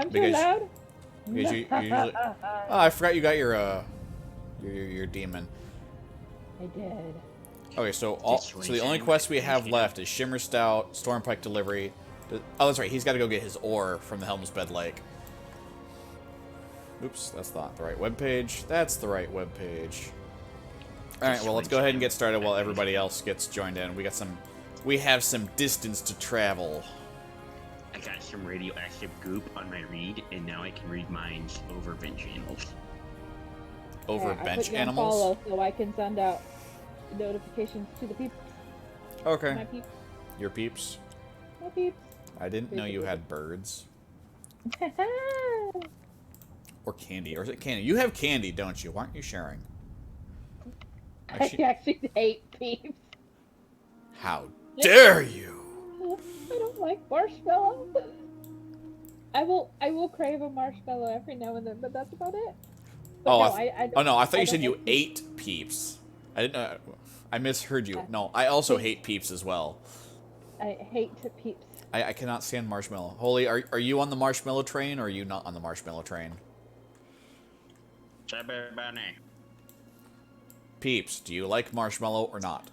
I'm too loud? Because you usually... Oh, I forgot you got your demon. I did. Okay, so the only quest we have left is Shimmer Stout, Stormpike Delivery. Oh, that's right. He's got to go get his ore from the Helm's Bed Lake. Oops, that's not the right webpage. That's the right webpage. All right, well, let's go ahead and get started while everybody else gets joined in. We have some distance to travel. I got some radioactive goop on my read, and now I can read minds over bench animals. Over I bench put you on animals? follow so I can send out notifications to the people. Okay. My peeps. Your peeps? My peeps. I didn't know you had birds. Or candy. Or is it candy? You have candy, don't you? Why aren't you sharing? I actually hate peeps. How dare you! I don't like marshmallow. I will crave a marshmallow every now and then, but that's about it. But Oh, no, I don't, I thought you said don't you like peeps. ate peeps. I didn't know. I misheard you. No, I also hate peeps as well. I hate peeps. I cannot stand marshmallow. Holy, are you on the marshmallow train or are you not on the marshmallow train? Peeps, do you like marshmallow or not?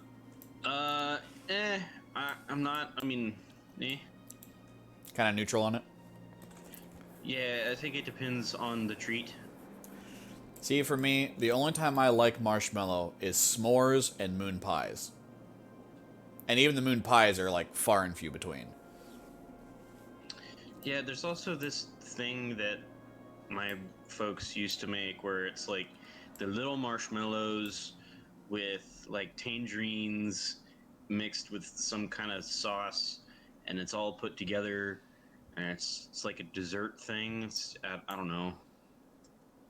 I'm not. I mean, Kind of neutral on it? Yeah, I think it depends on the treat. See, for me, the only time I like marshmallow is s'mores and moon pies. And even the moon pies are, like, far and few between. Yeah, there's also this thing that my folks used to make where it's like the little marshmallows with like tangerines mixed with some kind of sauce, and it's all put together, and it's like a dessert thing. I don't know.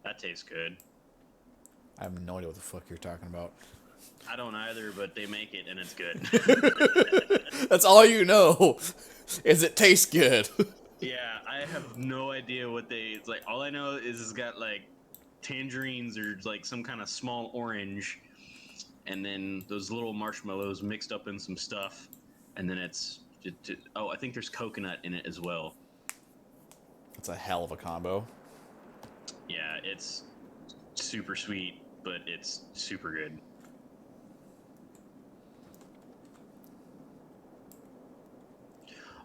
That tastes good. I have no idea what the fuck you're talking about. I don't either, but they make it and it's good. That's all you know, is it tastes good. Yeah, I have no idea what it's like. All I know is it's got like tangerines or like some kind of small orange, and then those little marshmallows mixed up in some stuff, and then it's oh, I think there's coconut in it as well. That's a hell of a combo. Yeah, it's super sweet, but it's super good.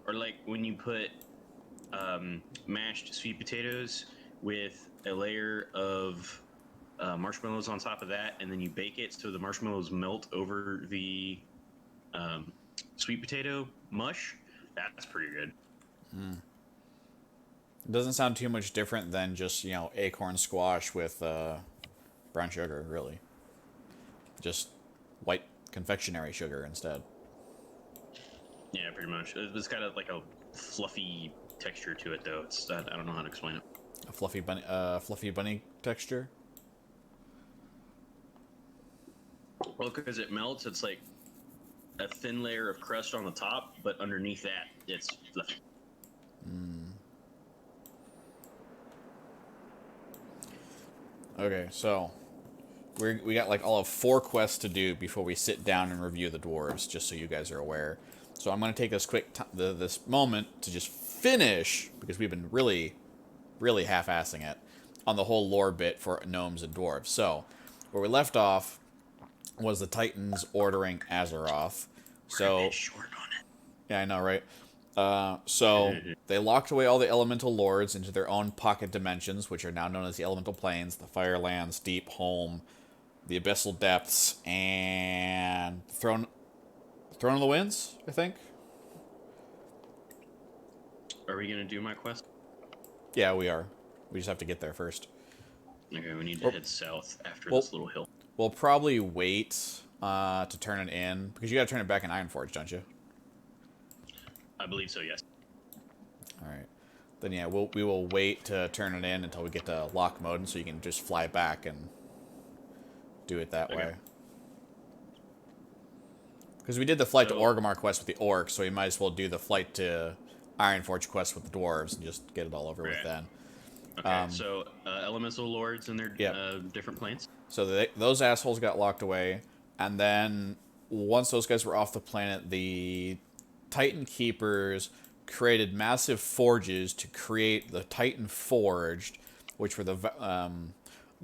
Or like when you put mashed sweet potatoes with a layer of marshmallows on top of that, and then you bake it so the marshmallows melt over the sweet potato mush. That's pretty good. It doesn't sound too much different than just, acorn squash with brown sugar, really. Just white confectionery sugar instead. Yeah, pretty much. It's got like a fluffy texture to it, though. I don't know how to explain it. A fluffy bunny texture. Well, because it melts, it's like a thin layer of crust on the top, but underneath that, it's fluffy. Okay, so we got like all of 4 quests to do before we sit down and review the dwarves, just so you guys are aware. So I'm going to take this this moment to just finish, because we've been really half-assing it, on the whole lore bit for gnomes and dwarves. So, where we left off was the Titans ordering Azeroth. We're a bit short on it. Yeah, I know, right? So they locked away all the elemental lords into their own pocket dimensions, which are now known as the elemental planes, the Firelands, Deep Home, the Abyssal Depths, and Throne of the Winds, I think. Are we gonna do my quest? Yeah, we are. We just have to get there first. Okay, we need to head south after this little hill. We'll probably wait to turn it in, because you gotta turn it back in Ironforge, don't you? I believe so, yes. Alright. Then yeah, we will wait to turn it in until we get to lock mode, so you can just fly back and do it that way. Because we did the flight to Orgrimmar quest with the orcs, so we might as well do the flight to Ironforge quest with the dwarves and just get it all over with then. Okay, so elemental lords and their different planes. So those assholes got locked away, and then once those guys were off the planet, the Titan Keepers created massive forges to create the Titan Forged, which were the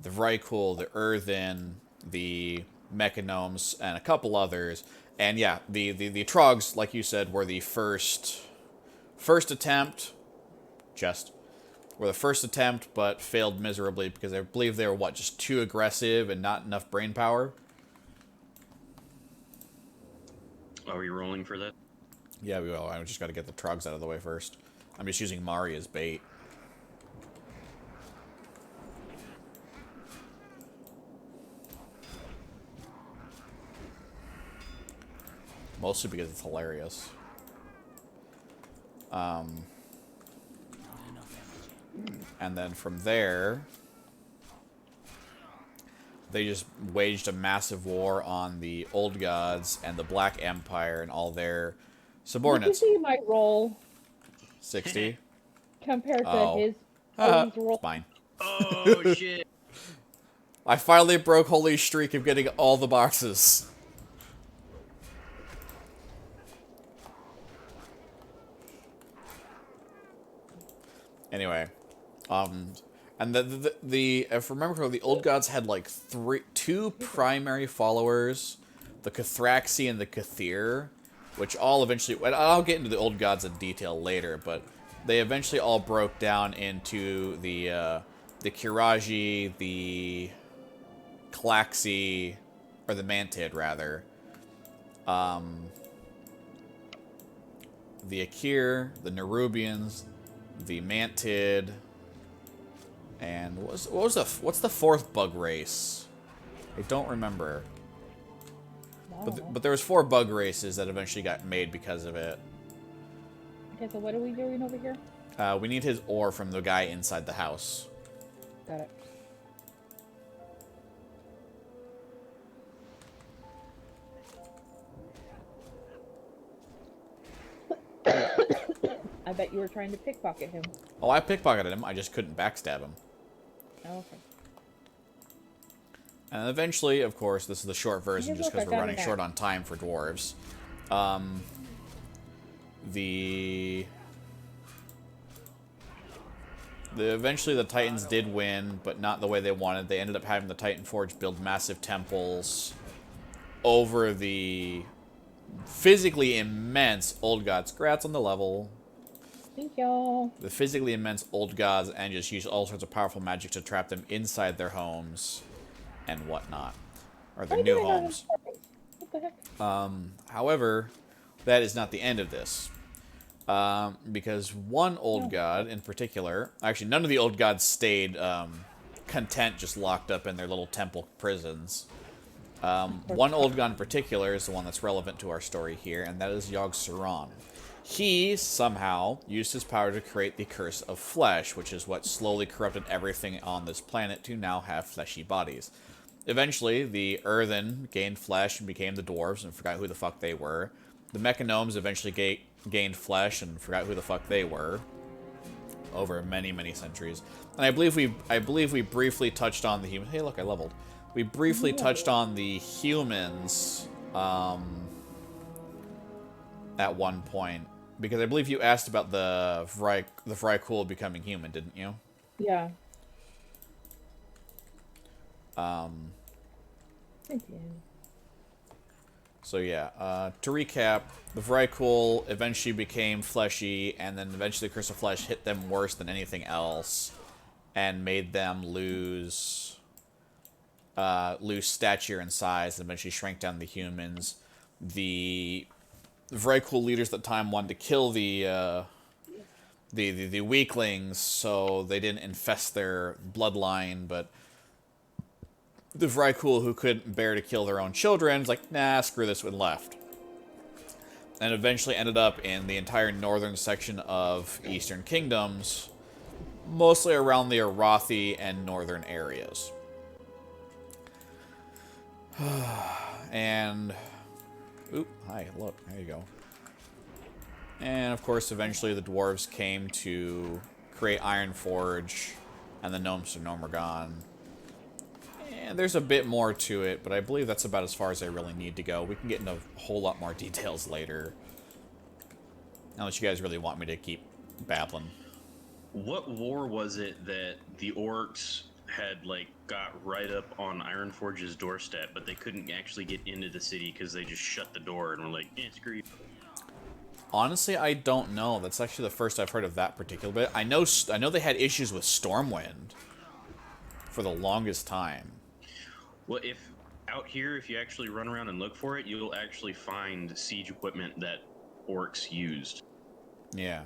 Vrykul, the Earthen, the Mechanomes, and a couple others. And yeah, the Trogs, like you said, were the first attempt. Were the first attempt, but failed miserably because I believe they were just too aggressive and not enough brain power. Are we rolling for that? Yeah, we will. I just got to get the Trogs out of the way first. I'm just using Mari as bait. Mostly because it's hilarious. And then from there, they just waged a massive war on the Old Gods and the Black Empire and all their subordinates. What do you see my roll 60? compared to his roll? Fine. Oh, shit. I finally broke Holy Streak of getting all the boxes. Anyway, and the if I remember correctly, the Old Gods had like two primary followers, the Cathraxi and the Cathir, which all eventually, and I'll get into the Old Gods in detail later, but they eventually all broke down into the R.A.G.G, the Klaxi, or the Mantid rather, the Akir, the Nerubians, the Mantid, and what's the fourth bug race? I don't remember. But there was 4 bug races that eventually got made because of it. Okay, so what are we doing over here? We need his ore from the guy inside the house. Got it. I bet you were trying to pickpocket him. Oh, I pickpocketed him. I just couldn't backstab him. Oh, okay. And eventually, of course, this is the short version just because Look, we're I got running it short back. on time for dwarves. Eventually the Titans did win, but not the way they wanted. They ended up having the Titan Forge build massive temples over the physically immense Old Gods. Congrats on the level. Thank y'all. The physically immense Old Gods, and just use all sorts of powerful magic to trap them inside their homes and whatnot. Or their new homes. What the heck? However, that is not the end of this. Because one Old God in particular, actually none of the Old Gods stayed content just locked up in their little temple prisons. One Old God in particular is the one that's relevant to our story here, and that is Yogg-Saron. He somehow used his power to create the Curse of Flesh, which is what slowly corrupted everything on this planet to now have fleshy bodies. Eventually, the Earthen gained flesh and became the dwarves and forgot who the fuck they were. The Mechanomes eventually gained flesh and forgot who the fuck they were over many, many centuries. And I believe we briefly touched on the human. Hey, look, I leveled. We briefly touched on the humans at one point because I believe you asked about the Vrykul becoming human, didn't you? Yeah. I did. So yeah, to recap, the Vrykul eventually became fleshy, and then eventually the Curse of Flesh hit them worse than anything else, and made them lose stature and size, and eventually shrank down the humans. The Vrykul leaders at the time wanted to kill the weaklings, so they didn't infest their bloodline, but the Vrykul, who couldn't bear to kill their own children, was like, nah, screw this, and left. And eventually ended up in the entire northern section of Eastern Kingdoms, mostly around the Arathi and northern areas. And, oop, hi, look, there you go. And, of course, eventually the dwarves came to create Ironforge, and the gnomes to Morogh. And there's a bit more to it, but I believe that's about as far as I really need to go. We can get into a whole lot more details later. Unless you guys really want me to keep babbling. What war was it that the orcs had like got right up on Ironforge's doorstep, but they couldn't actually get into the city because they just shut the door and were like, "Yeah, screw you." Honestly, I don't know. That's actually the first I've heard of that particular bit. I know they had issues with Stormwind for the longest time. Well, if out here, if you actually run around and look for it, you'll actually find siege equipment that orcs used. Yeah.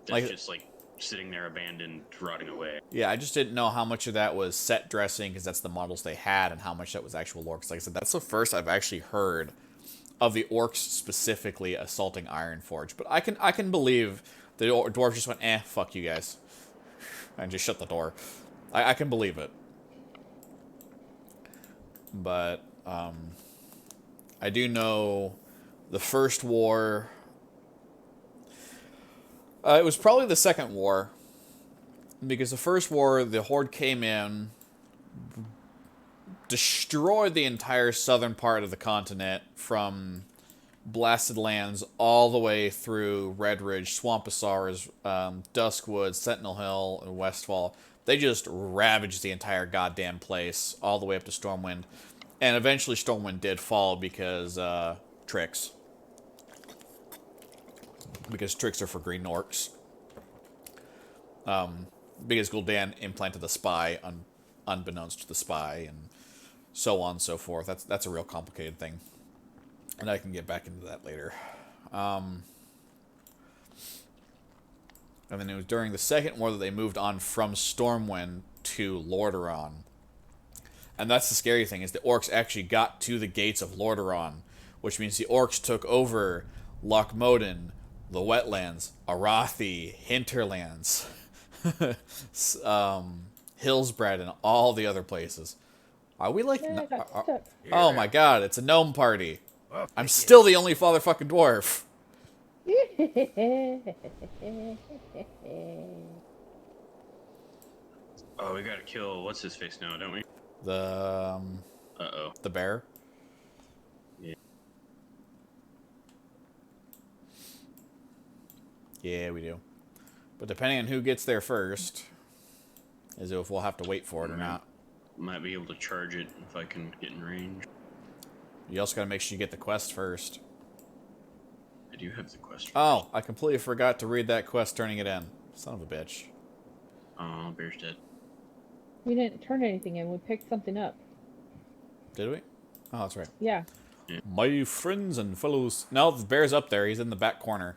That's just like sitting there abandoned, rotting away. Yeah, I just didn't know how much of that was set dressing, because that's the models they had, and how much that was actual orcs. Like I said, that's the first I've actually heard of the orcs specifically assaulting Ironforge. But I can believe the dwarves just went, fuck you guys, and just shut the door. I can believe it. But I do know the first war. It was probably the second war, because the first war, the Horde came in, destroyed the entire southern part of the continent from Blasted Lands all the way through Red Ridge, Swampasars, Duskwood, Sentinel Hill, and Westfall. They just ravaged the entire goddamn place all the way up to Stormwind. And eventually Stormwind did fall because tricks. Because tricks are for green orcs. Because Gul'dan implanted the spy unbeknownst to the spy, and so on and so forth. That's a real complicated thing. And I can get back into that later. And then it was during the second war that they moved on from Stormwind to Lordaeron. And that's the scary thing, is the orcs actually got to the gates of Lordaeron, which means the orcs took over Lochmoden, the Wetlands, Arathi, Hinterlands, Hillsbrad, and all the other places. Are we like... Yeah, I got stuck. Oh my god, it's a gnome party. I'm still the only fatherfucking dwarf. Oh, we gotta kill what's his face now, don't we? The the bear. Yeah. Yeah, we do. But depending on who gets there first, is if we'll have to wait for it or not. Might be able to charge it if I can get in range. You also gotta make sure you get the quest first. I do have the quest. Oh, I completely forgot to read that quest turning it in. Son of a bitch. Oh, bear's dead. We didn't turn anything in. We picked something up. Did we? Oh, that's right. Yeah. My friends and fellows... No, the bear's up there. He's in the back corner.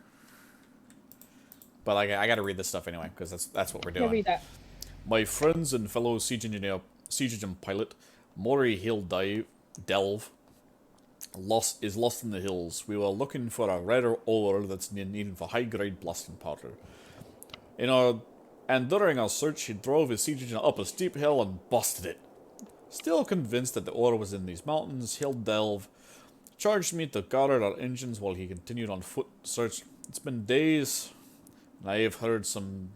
But I gotta read this stuff anyway, because that's what we're doing. Yeah, read that. My friends and fellow siege engine pilot, Maury Hill Delve, is lost in the hills. We were looking for a rare ore that's needed for high-grade blasting powder. And during our search, he drove his siege engine up a steep hill and busted it. Still convinced that the ore was in these mountains, Hill Delve charged me to guard our engines while he continued on foot search. It's been days, and I have heard some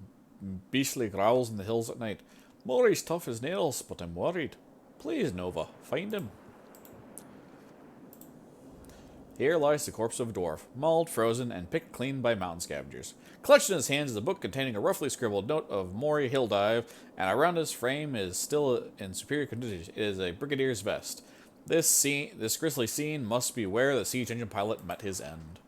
beastly growls in the hills at night. Maury's tough as nails, but I'm worried. Please, Nova, find him. Here lies the corpse of a dwarf, mauled, frozen, and picked clean by mountain scavengers. Clutched in his hands is a book containing a roughly scribbled note of Maury Hilldive, and around his frame is still in superior condition. It is a brigadier's vest. This grisly scene must be where the siege engine pilot met his end.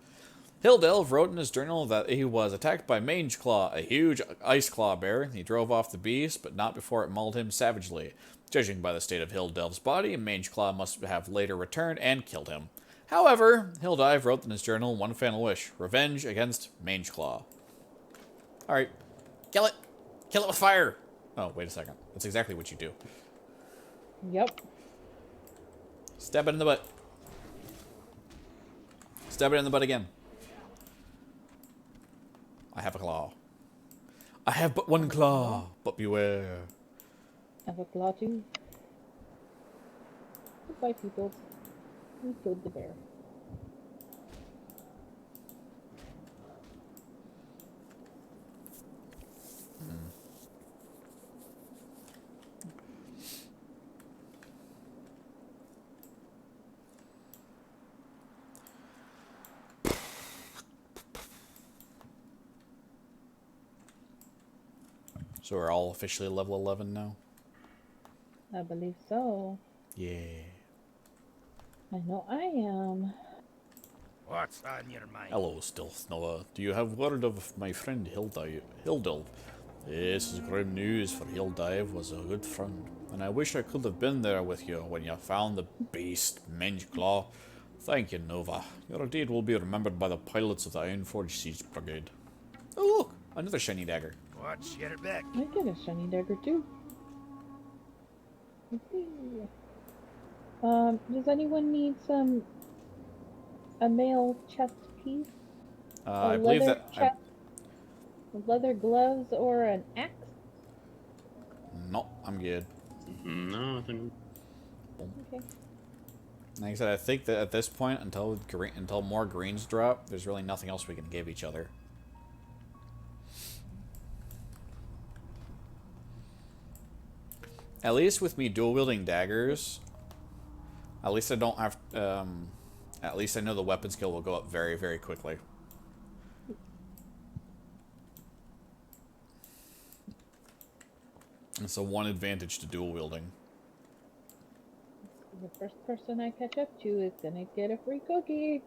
Hilldelve wrote in his journal that he was attacked by Mangeclaw, a huge ice claw bear. He drove off the beast, but not before it mauled him savagely. Judging by the state of Hilldelve's body, Mangeclaw must have later returned and killed him. However, Hilldive wrote in his journal one final wish: revenge against Mangeclaw. Alright, kill it! Kill it with fire! Oh, wait a second. That's exactly what you do. Yep. Stab it in the butt. Stab it in the butt again. I have a claw. I have but one claw, but beware. I have a claw too. Goodbye, people. We killed the bear. So we're all officially level 11 now? I believe so. Yeah. I know I am. What's on your mind? Hello, Stealth Noah. Do you have word of my friend Hildolf? This is grim news, for Hildive was a good friend, and I wish I could have been there with you when you found the beast, Mengeclaw. Thank you, Nova. Your deed will be remembered by the pilots of the Ironforge Siege Brigade. Oh, look! Another shiny dagger. Watch your back. I get a shiny dagger too. Whoopee. Does anyone need a male chest piece? I A believe leather that... chest, leather gloves, or an axe? No, I'm good. No, I think. Okay. Like I said, I think that at this point, until more greens drop, there's really nothing else we can give each other. At least with me dual-wielding daggers, at least I don't have... at least I know the weapon skill will go up very, very quickly. It's the one advantage to dual-wielding. The first person I catch up to is gonna get a free cookie.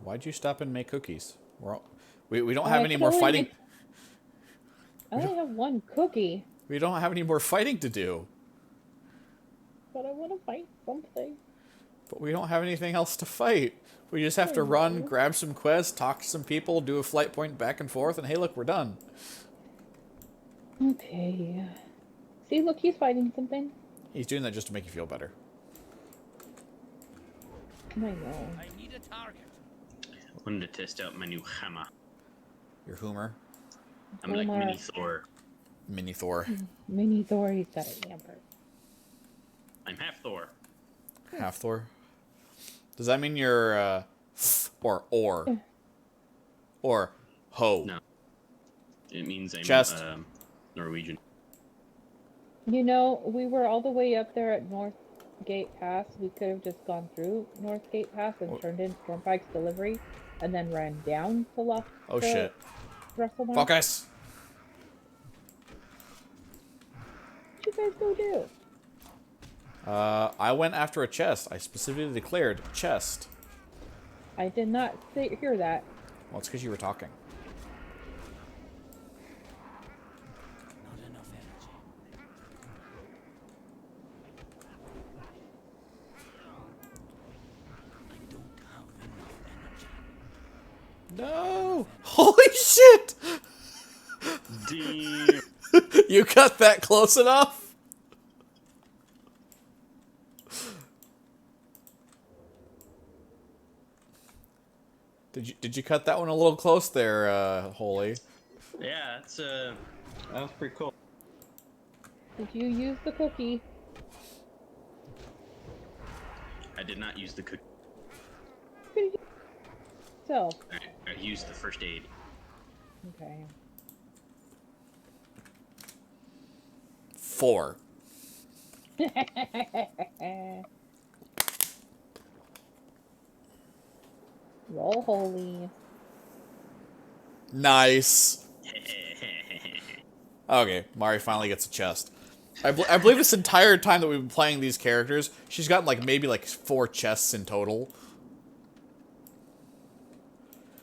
Why'd you stop and make cookies? We don't have any more only fighting... I only have one cookie, We don't have any more fighting to do. but I want to fight something. But we don't have anything else to fight. We just have to run, grab some quests, talk to some people, do a flight point back and forth, and hey look, we're done. Okay. See, look, he's fighting something. He's doing that just to make you feel better. I know. I need a target. Wanted to test out my new hammer. Your Hoomer. I'm like Hammer. Mini Thor. Mini Thor. Mini Thor, he's got a hammer. I'm half Thor. Half Thor. Does that mean you're, or ho? No. It means I'm Chest. Norwegian. You know, we were all the way up there at North Gate Pass. We could have just gone through North Gate Pass and turned in Stormpike's delivery, and then ran down to Loch. Oh shit. WrestleMania. Focus! What you guys go do? I went after a chest. I specifically declared chest. I did not hear that. Well, it's because you were talking. Not enough energy. I don't have enough energy. No! Holy shit! Damn. You cut that close enough? Did you cut that one a little close there, Holy? Yeah, that's that was pretty cool. Did you use the cookie? I did not use the cook. So, I used the first aid. okay. 4. Roll holy. Nice. Okay, Mari finally gets a chest. I believe this entire time that we've been playing these characters, she's gotten like maybe like 4 chests in total.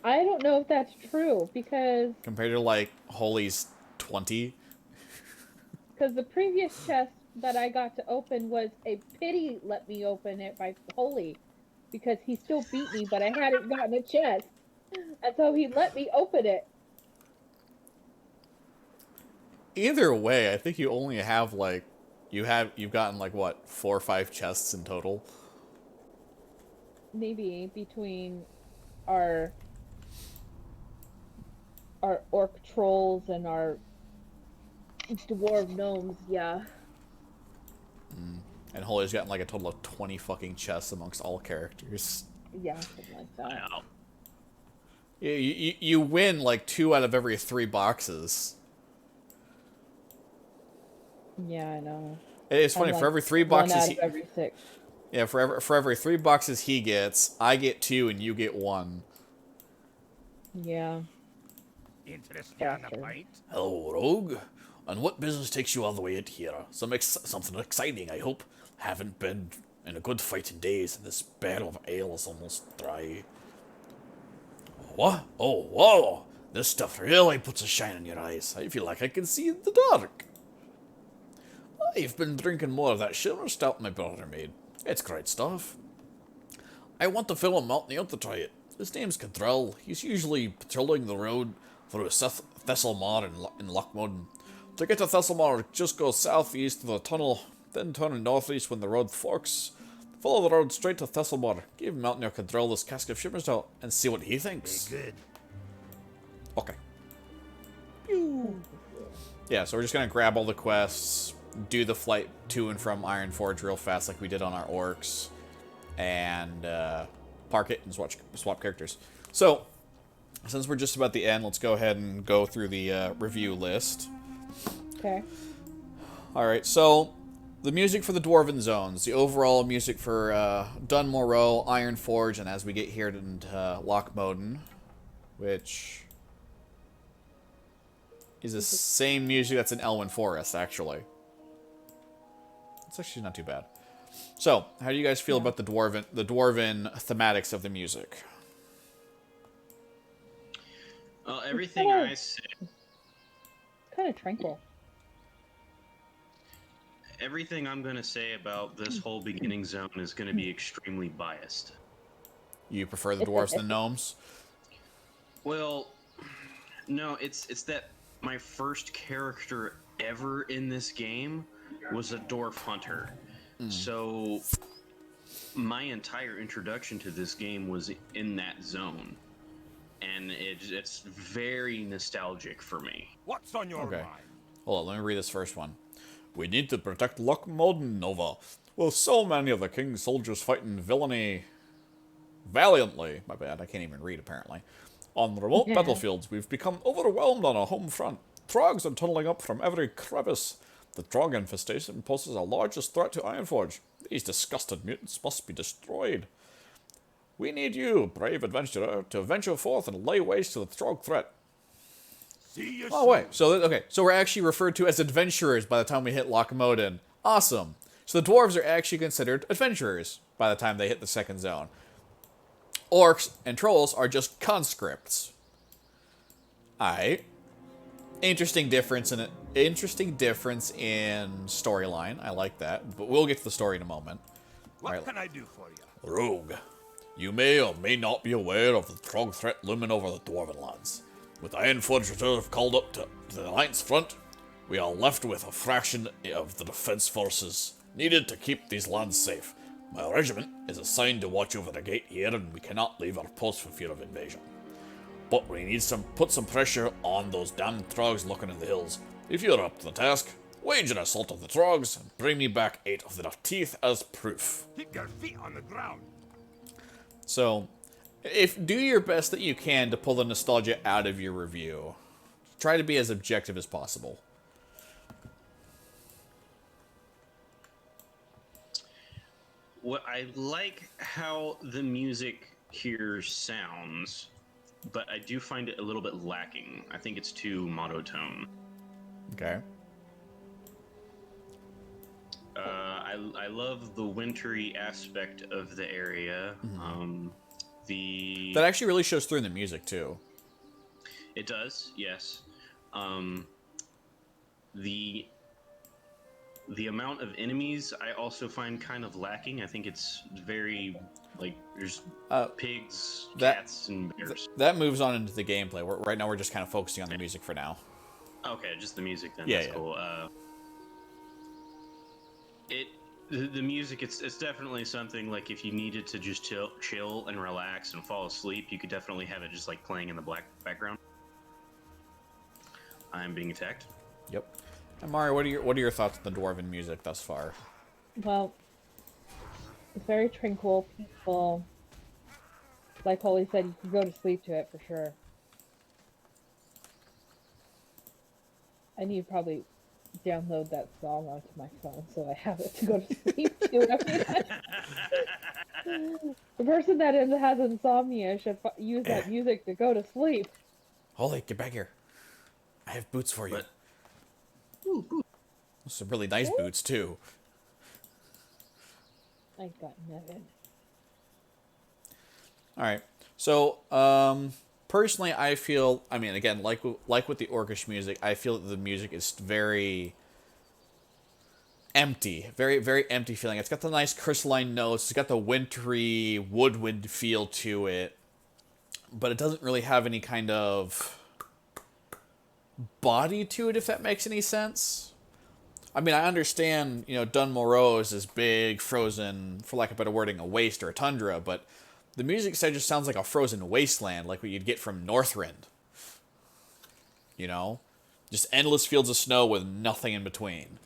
I don't know if that's true because Compared to like Holy's 20. the previous chest that I got to open was a pity let me open it by Holy because he still beat me, but I hadn't gotten a chest, and so he let me open it. Either way, I think you only have like you've gotten like what 4 or 5 chests in total. Maybe between our orc trolls and our dwarf gnomes, yeah. And Holy's gotten like a total of 20 fucking chests amongst all characters. Yeah, something like that. Wow. You win like 2 out of every 3 boxes. Yeah, I know. It's funny, I'm for like every 3 1 boxes out of every 6. yeah, for every 3 boxes he gets, I get 2 and you get 1. Yeah. Interested in a Bastard. pint? Hello, Rogue. And what business takes you all the way out here? Something exciting, I hope. Haven't been in a good fight in days, and this barrel of ale is almost dry. What? Oh, whoa! This stuff really puts a shine in your eyes. I feel like I can see in the dark. I've been drinking more of that sugar stout my brother made. It's great stuff. I want the fellow Maltney out to try it. His name's Cadrell. He's usually patrolling the road through Thesselmar in Lochmodden. To get to Thesselmar, just go southeast to the tunnel, then turn northeast when the road forks. Follow the road straight to Thesselmar. Give Mountaineer Cadrell this cask of shimmer stout and see what he thinks. Good. Okay. Yeah, so we're just gonna grab all the quests, do the flight to and from Ironforge real fast like we did on our orcs, and park it and swap characters. So, since we're just about the end, let's go ahead and go through the review list. Okay. Alright, so the music for the Dwarven Zones, the overall music for Dun Morogh, Ironforge, and as we get here into Lochmodden, which is the same music that's in Elwyn Forest, actually. It's actually not too bad. So, how do you guys feel about the dwarven thematics of the music? Well, everything I said, Kind of tranquil. everything I'm going to say about this whole beginning zone is going to be extremely biased. You prefer the dwarves than gnomes? Well, no, it's that my first character ever in this game was a dwarf hunter. So my entire introduction to this game was in that zone. And it's very nostalgic for me. What's on your Okay. mind? Hold on, let me read this first one. We need to protect Lochmodden, Nova. With so many of the king's soldiers fighting valiantly, my bad, I can't even read apparently, on the remote battlefields, we've become overwhelmed on our home front. Trogs are tunneling up from every crevice. The Trog infestation poses the largest threat to Ironforge. These disgusted mutants must be destroyed. We need you, brave adventurer, to venture forth and lay waste to the Trog threat. See you Oh, wait. So, okay. So we're actually referred to as adventurers by the time we hit Lochmodden. Awesome. So the dwarves are actually considered adventurers by the time they hit the second zone. Orcs and trolls are just conscripts. Alright. Interesting difference in storyline. I like that. But we'll get to the story in a moment. What Alright. can I do for you? Rogue. You may or may not be aware of the Trog threat looming over the Dwarven lands. With Ironforge Reserve called up to the Alliance front, we are left with a fraction of the defense forces needed to keep these lands safe. My regiment is assigned to watch over the gate here, and we cannot leave our post for fear of invasion. But we need put some pressure on those damn Trogs looking in the hills. If you're up to the task, wage an assault on the Trogs and bring me back 8 of their teeth as proof. Keep your feet on the ground. So, do your best that you can to pull the nostalgia out of your review. Try to be as objective as possible. What I like how the music here sounds, but I do find it a little bit lacking. I think it's too monotone. Okay. I love the wintry aspect of the area. That actually really shows through in the music, too. It does, yes. The amount of enemies I also find kind of lacking. I think it's very, like, there's pigs, cats, and bears. That moves on into the gameplay. Right now we're just kind of focusing on the music for now. Okay, just the music then. Yeah, That's cool. The music, it's definitely something like if you needed to just chill and relax and fall asleep, you could definitely have it just like playing in the background. I'm being attacked. Yep. And Mario, what are your thoughts on the Dwarven music thus far? Well, it's very tranquil, peaceful. Like Holy said, you can go to sleep to it for sure. I need to probably download that song onto my phone so I have it to go to sleep to. The person that has insomnia should use that music to go to sleep. Holy, get back here. I have boots for you. But ooh, boo. Some really nice boots too. I got nothing. All right. So, personally, I feel. I mean, again, like with the orcish music, I feel that the music is very empty, very very empty feeling. It's got the nice crystalline notes. It's got the wintry woodwind feel to it, but it doesn't really have any kind of body to it, if that makes any sense. I mean, I understand, Dun Morogh is this big, frozen, for lack of a better wording, a waste or a tundra, but the music side just sounds like a frozen wasteland, like what you'd get from Northrend. Just endless fields of snow with nothing in between.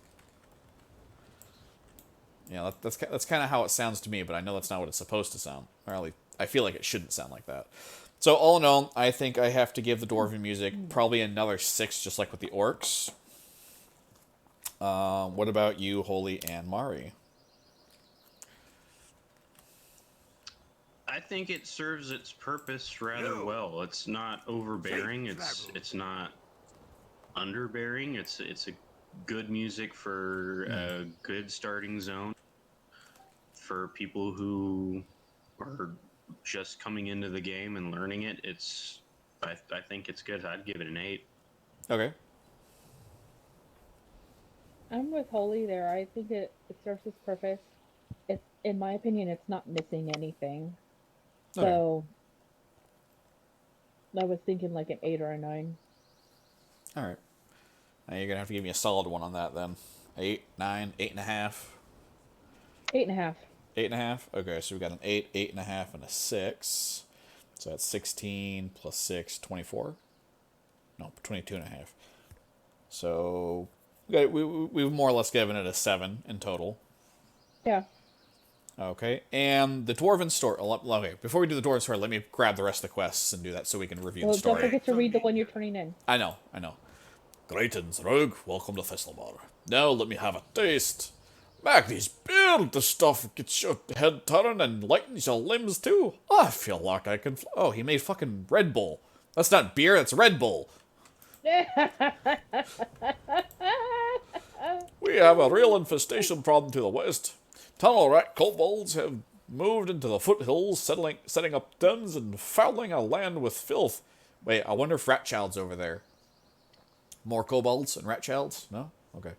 That's kind of how it sounds to me, but I know that's not what it's supposed to sound. Or at least, I feel like it shouldn't sound like that. So, all in all, I think I have to give the Dwarven music probably another 6, just like with the Orcs. What about you, Holy and Mari? I think it serves its purpose rather well. It's not overbearing. It's not underbearing. It's a good music for a good starting zone for people who are just coming into the game and learning it. I think it's good. I'd give it an 8. Okay. I'm with Holy there. I think it serves its purpose. It's, in my opinion, it's not missing anything. Okay. So I was thinking like an 8 or a 9. All right. Now you're gonna have to give me a solid one on that then. 8, 9, 8.5. 8.5. 8.5. Okay, so we got an 8, 8.5, and a 6. So that's 16 plus 6, 24. No, 22.5. So we've more or less given it a 7 in total. Yeah. Okay, and the Dwarven story. Okay, before we do the Dwarven story, let me grab the rest of the quests and do that so we can review Well, the story. don't forget to read the one you're turning in. I know. Greetings, Rogue. Welcome to Thistlemore. Now let me have a taste. Maggie's build the stuff gets your head turning and lightens your limbs too. I feel like I can. Oh, he made fucking Red Bull. That's not beer. That's Red Bull. We have a real infestation problem to the west. Tunnel rat kobolds have moved into the foothills, setting up dens and fouling our land with filth. Wait, I wonder if Ratchild's over there. More kobolds and Ratchilds? No? Okay.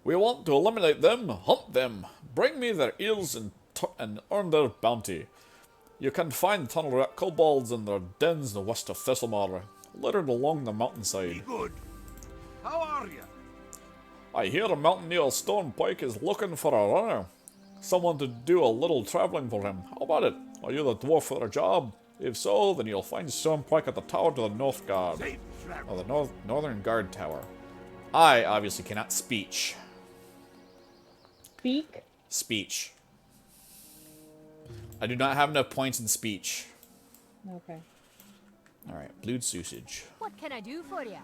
We want to eliminate them, hunt them, bring me their eels and earn their bounty. You can find tunnel rat kobolds in their dens in the west of Thistlemore, littered along the Be mountainside. good. How are you? I hear a mountaineer Stonepike is looking for a runner. Someone to do a little traveling for him. How about it? Are you the dwarf for the job? If so, then you'll find Stonepike at the tower to the north guard. Safe travel. Or the northern guard tower. I obviously cannot speech. Speak. Speech. I do not have enough points in speech. Okay. Alright, blood sausage. What can I do for you?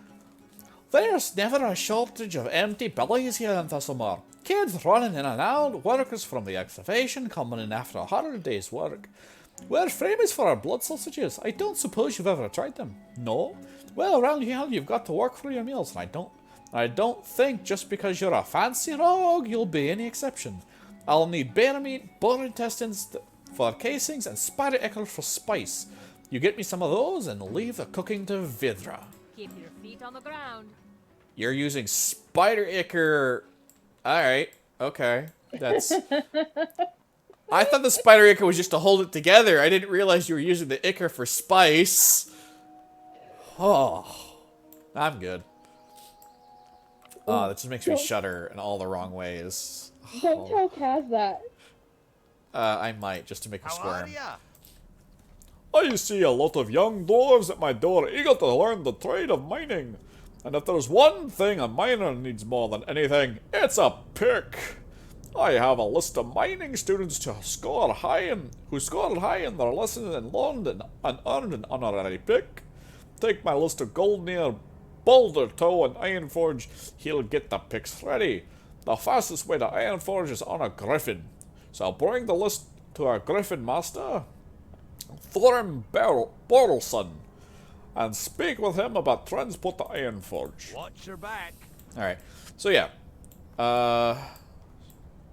There's never a shortage of empty bellies here in Thistlemore. Kids running in and out, workers from the excavation coming in after a hard day's work. We're famous for our blood sausages. I don't suppose you've ever tried them. No? Well, around here you've got to work for your meals, and I don't think just because you're a fancy rogue you'll be any exception. I'll need bear meat, boar intestines for casings, and spider ichor for spice. You get me some of those and leave the cooking to Vidra. Keep your feet on the ground. You're using spider ichor. Alright, okay. That's... I thought the spider ichor was just to hold it together. I didn't realize you were using the ichor for spice. Oh, I'm good. That just makes me shudder in all the wrong ways. Don't tell Kaz that. I might, just to make her How are squirm. ya? I see a lot of young dwarves at my door eager to learn the trade of mining. And if there's one thing a miner needs more than anything, it's a pick. I have a list of mining students who scored high in their lessons and learned and earned an honorary pick. Take my list of Goldnear, Boulder Toe, and Ironforge. He'll get the picks ready. The fastest way to Ironforge is on a griffin. So bring the list to our griffin master, Thorin Borrelson. and speak with him about transport to Ironforge. Watch your back. All right. So yeah,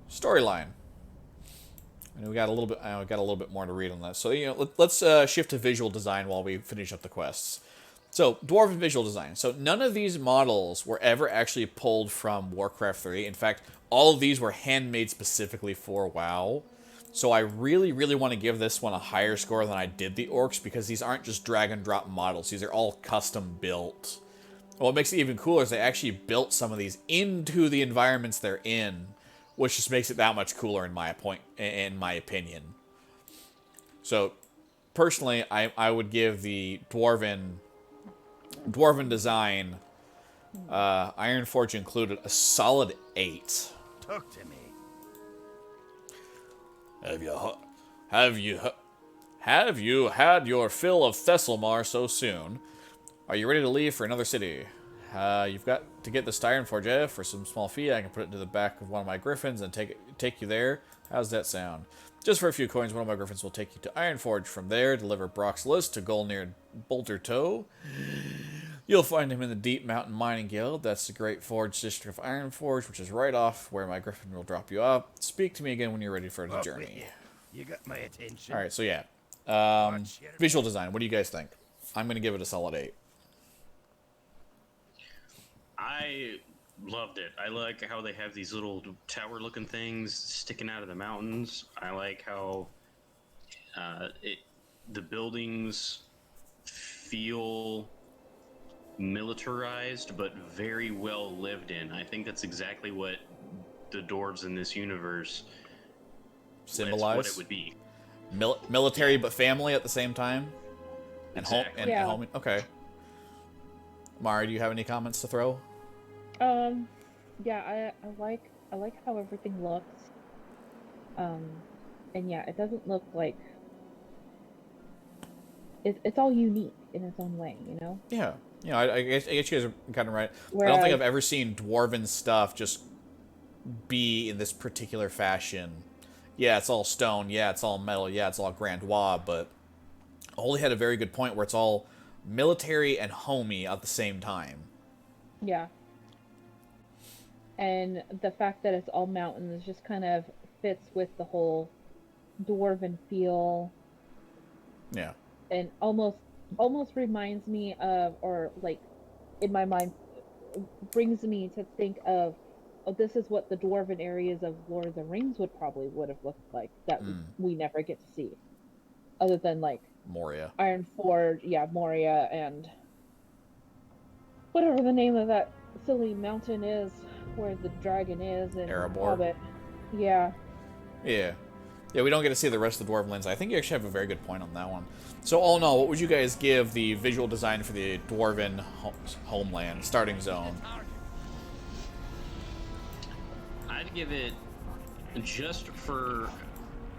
storyline. And we got a little bit. We got a little bit more to read on that. So let's shift to visual design while we finish up the quests. So dwarven visual design. So none of these models were ever actually pulled from Warcraft 3. In fact, all of these were handmade specifically for WoW. So I really, really want to give this one a higher score than I did the orcs because these aren't just drag and drop models. These are all custom built. What makes it even cooler is they actually built some of these into the environments they're in, which just makes it that much cooler in my opinion. So, personally, I would give the dwarven design, Ironforge included, a solid 8. Talk to me. Have you had your fill of Thesselmar so soon? Are you ready to leave for another city? You've got to get this Ironforge for some small fee. I can put it into the back of one of my griffins and take you there. How's that sound? Just for a few coins, one of my griffins will take you to Ironforge. From there, deliver Brock's list to goal near Bolter Toe. You'll find him in the Deep Mountain Mining Guild. That's the Great Forge district of Ironforge, which is right off where my griffin will drop you off. Speak to me again when you're ready for the journey. You got my attention. All right, so yeah. Visual design, what do you guys think? I'm going to give it a solid 8. I loved it. I like how they have these little tower-looking things sticking out of the mountains. I like how the buildings feel militarized but very well lived in. I think that's exactly what the dwarves in this universe symbolize. What it would be. Military but family at the same time. And Exactly. home. And home. Okay. Mari, do you have any comments to throw? Yeah, I like how everything looks. And yeah, it doesn't look like it's all unique in its own way, you know? Yeah. I guess you guys are kind of right. Whereas, I don't think I've ever seen dwarven stuff just be in this particular fashion. Yeah, it's all stone. Yeah, it's all metal. Yeah, it's all grandois. But Oli had a very good point where it's all military and homey at the same time. Yeah. And the fact that it's all mountains just kind of fits with the whole dwarven feel. Yeah. And almost reminds me of, or like in my mind brings me to think of, oh, this is what the dwarven areas of Lord of the Rings would have looked like that we never get to see, other than like Moria, Ironforge, yeah, Moria, and whatever the name of that silly mountain is where the dragon is in Erebor. Hobbit. Yeah. Yeah, we don't get to see the rest of the Dwarven lands. I think you actually have a very good point on that one. So, all in all, what would you guys give the visual design for the Dwarven homeland, starting zone? I'd give it, just for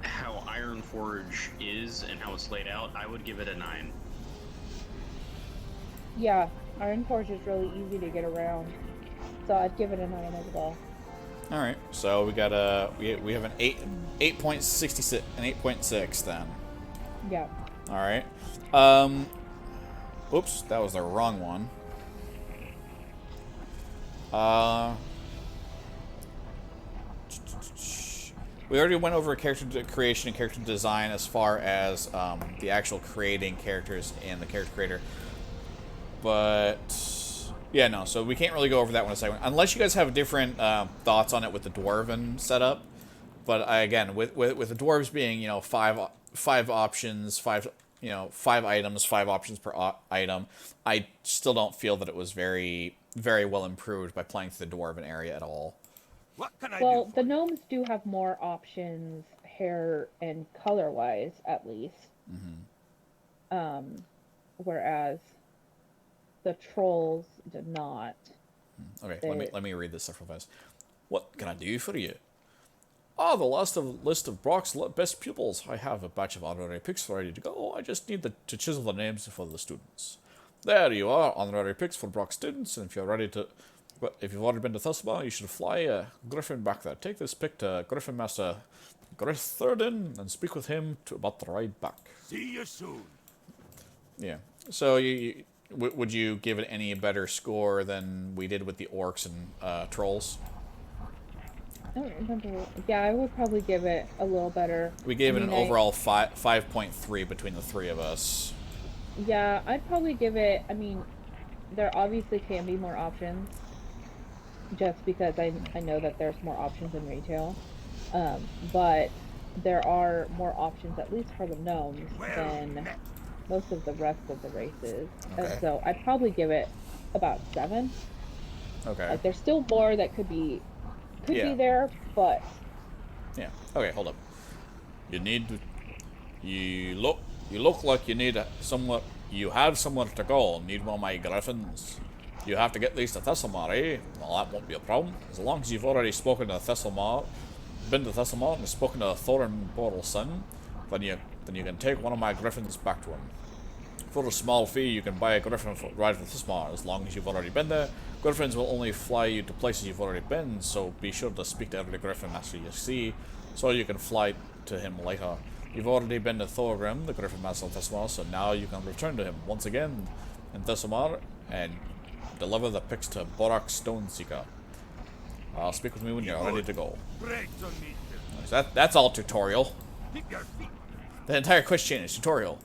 how Ironforge is and how it's laid out, I would give it a 9. Yeah, Ironforge is really easy to get around, so I'd give it a 9 as well. All right, so we got we have an 8.66, an 8.6 then. Yeah. All right. Oops, that was the wrong one. We already went over character creation and character design as far as the actual creating characters and the character creator. But yeah, no, so we can't really go over that one in a second. Unless you guys have different thoughts on it with the Dwarven setup. But again, with the Dwarves being, you know, five options, five items, 5 options per item, I still don't feel that it was very, very well improved by playing through the Dwarven area at all. What can I Well, do for the you? gnomes do have more options, hair and color-wise, at least. Mm-hmm. Whereas the trolls did not. Okay, let me read this stuff real fast. What can I do for you? The list of Brock's best pupils. I have a batch of honorary picks ready to go. I just need to chisel the names for the students. There you are, honorary picks for Brock's students. And if you're ready to, if you've already been to Thusba, you should fly a Griffin back there. Take this pick to Griffin Master Grithurden and speak with him about the ride back. See you soon. Yeah. So you Would you give it any better score than we did with the orcs and trolls? I don't remember. Yeah, I would probably give it a little better. We I gave it an mean, overall 5.3 between the three of us. yeah, I'd probably give it. I mean, there obviously can be more options, just because I know that there's more options in retail. But there are more options, at least for the gnomes, Well than met. most of the rest of the races. And Okay. so I'd probably give it about 7. Okay. Like there's still more that could Yeah. be there, but Yeah. Okay, hold up. You need to, you look like you need somewhat you have somewhere to go. Need one of my griffins. You have to get these to Thessalmar, eh? Well, that won't be a problem. As long as you've already spoken to Thessalmar, been to Thessalmar and spoken to Thorin Borrelson, then you can take one of my griffins back to him. For a small fee, you can buy a griffin for ride with Thessalmar. As long as you've already been there, griffins will only fly you to places you've already been, so be sure to speak to every griffin master you see, so you can fly to him later. You've already been to Thorgrim, the griffin master of Thessalmar, so now you can return to him once again in Thessalmar and deliver the picks to Borak Stoneseeker. Speak with me when you're ready to go. Break on me. That's all tutorial. Keep your feet. The entire quest chain is tutorial.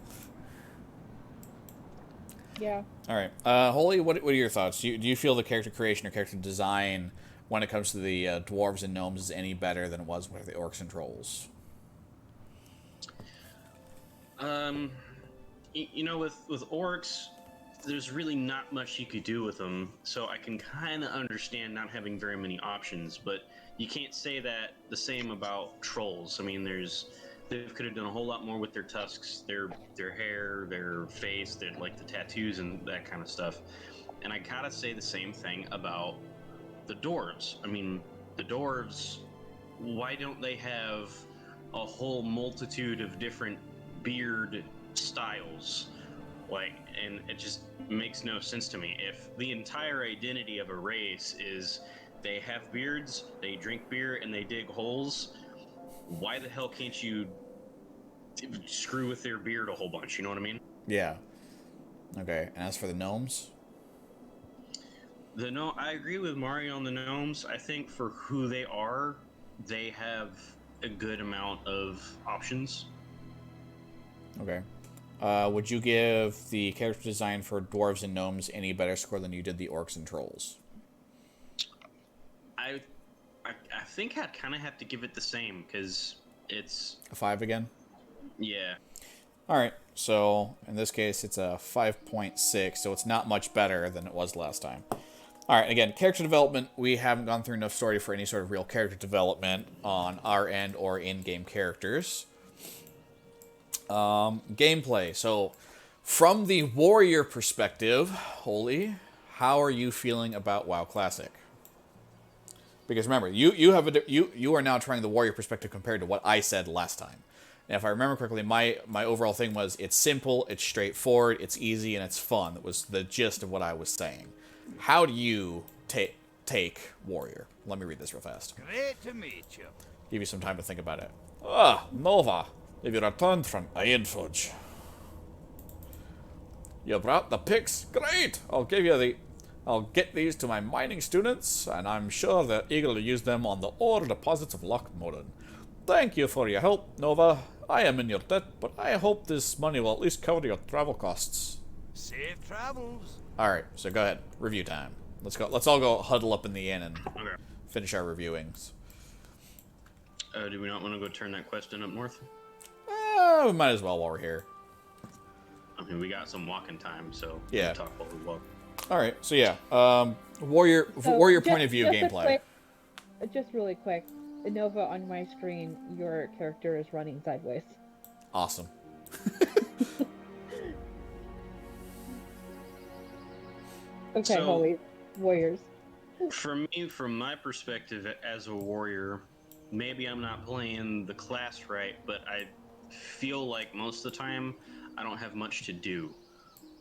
yeah. All right, Holy, what are your thoughts? Do you feel the character creation or character design when it comes to the dwarves and gnomes is any better than it was with the orcs and trolls? You know, with orcs, there's really not much you could do with them, so I can kind of understand not having very many options. But you can't say that the same about trolls. I mean, they could have done a whole lot more with their tusks, their hair, their face, their like the tattoos and that kind of stuff. And I gotta say the same thing about the dwarves. I mean, the dwarves. Why don't they have a whole multitude of different beard styles? Like, and it just makes no sense to me. If the entire identity of a race is they have beards, they drink beer, and they dig holes, why the hell can't you screw with their beard a whole bunch? You know what I mean? Yeah. Okay, and as for the gnomes? I agree with Mario on the gnomes. I think for who they are, they have a good amount of options. Okay. Would you give the character design for dwarves and gnomes any better score than you did the orcs and trolls? I think I'd kind of have to give it the same because it's A 5 again? yeah. Alright, so in this case it's a 5.6, so it's not much better than it was last time. Alright, again, character development, we haven't gone through enough story for any sort of real character development on our end or in-game characters. Gameplay, so from the warrior perspective, Holy, how are you feeling about WoW Classic? Because remember, you are now trying the warrior perspective compared to what I said last time. And if I remember correctly, my overall thing was it's simple, it's straightforward, it's easy, and it's fun. That was the gist of what I was saying. How do you take warrior? Let me read this real fast. Great to meet you. Give you some time to think about it. Ah, Nova, have you returned from Ironforge? You brought the picks? Great! I'll get these to my mining students, and I'm sure they're eager to use them on the ore deposits of Loch Moran. Thank you for your help, Nova. I am in your debt, but I hope this money will at least cover your travel costs. Safe travels. Alright, so go ahead. Review time. Let's go. Let's all go huddle up in the inn and Okay. finish our reviewings. Do we not want to go turn that quest in up north? We might as well while we're here. I mean, we got some walking time, so Yeah. we can talk while we walk. Alright, so yeah. Warrior point of view gameplay. Just really quick. Nova, on my screen, your character is running sideways. Awesome. Okay, So- holy warriors. For me, from my perspective as a warrior, maybe I'm not playing the class right, but I feel like most of the time I don't have much to do.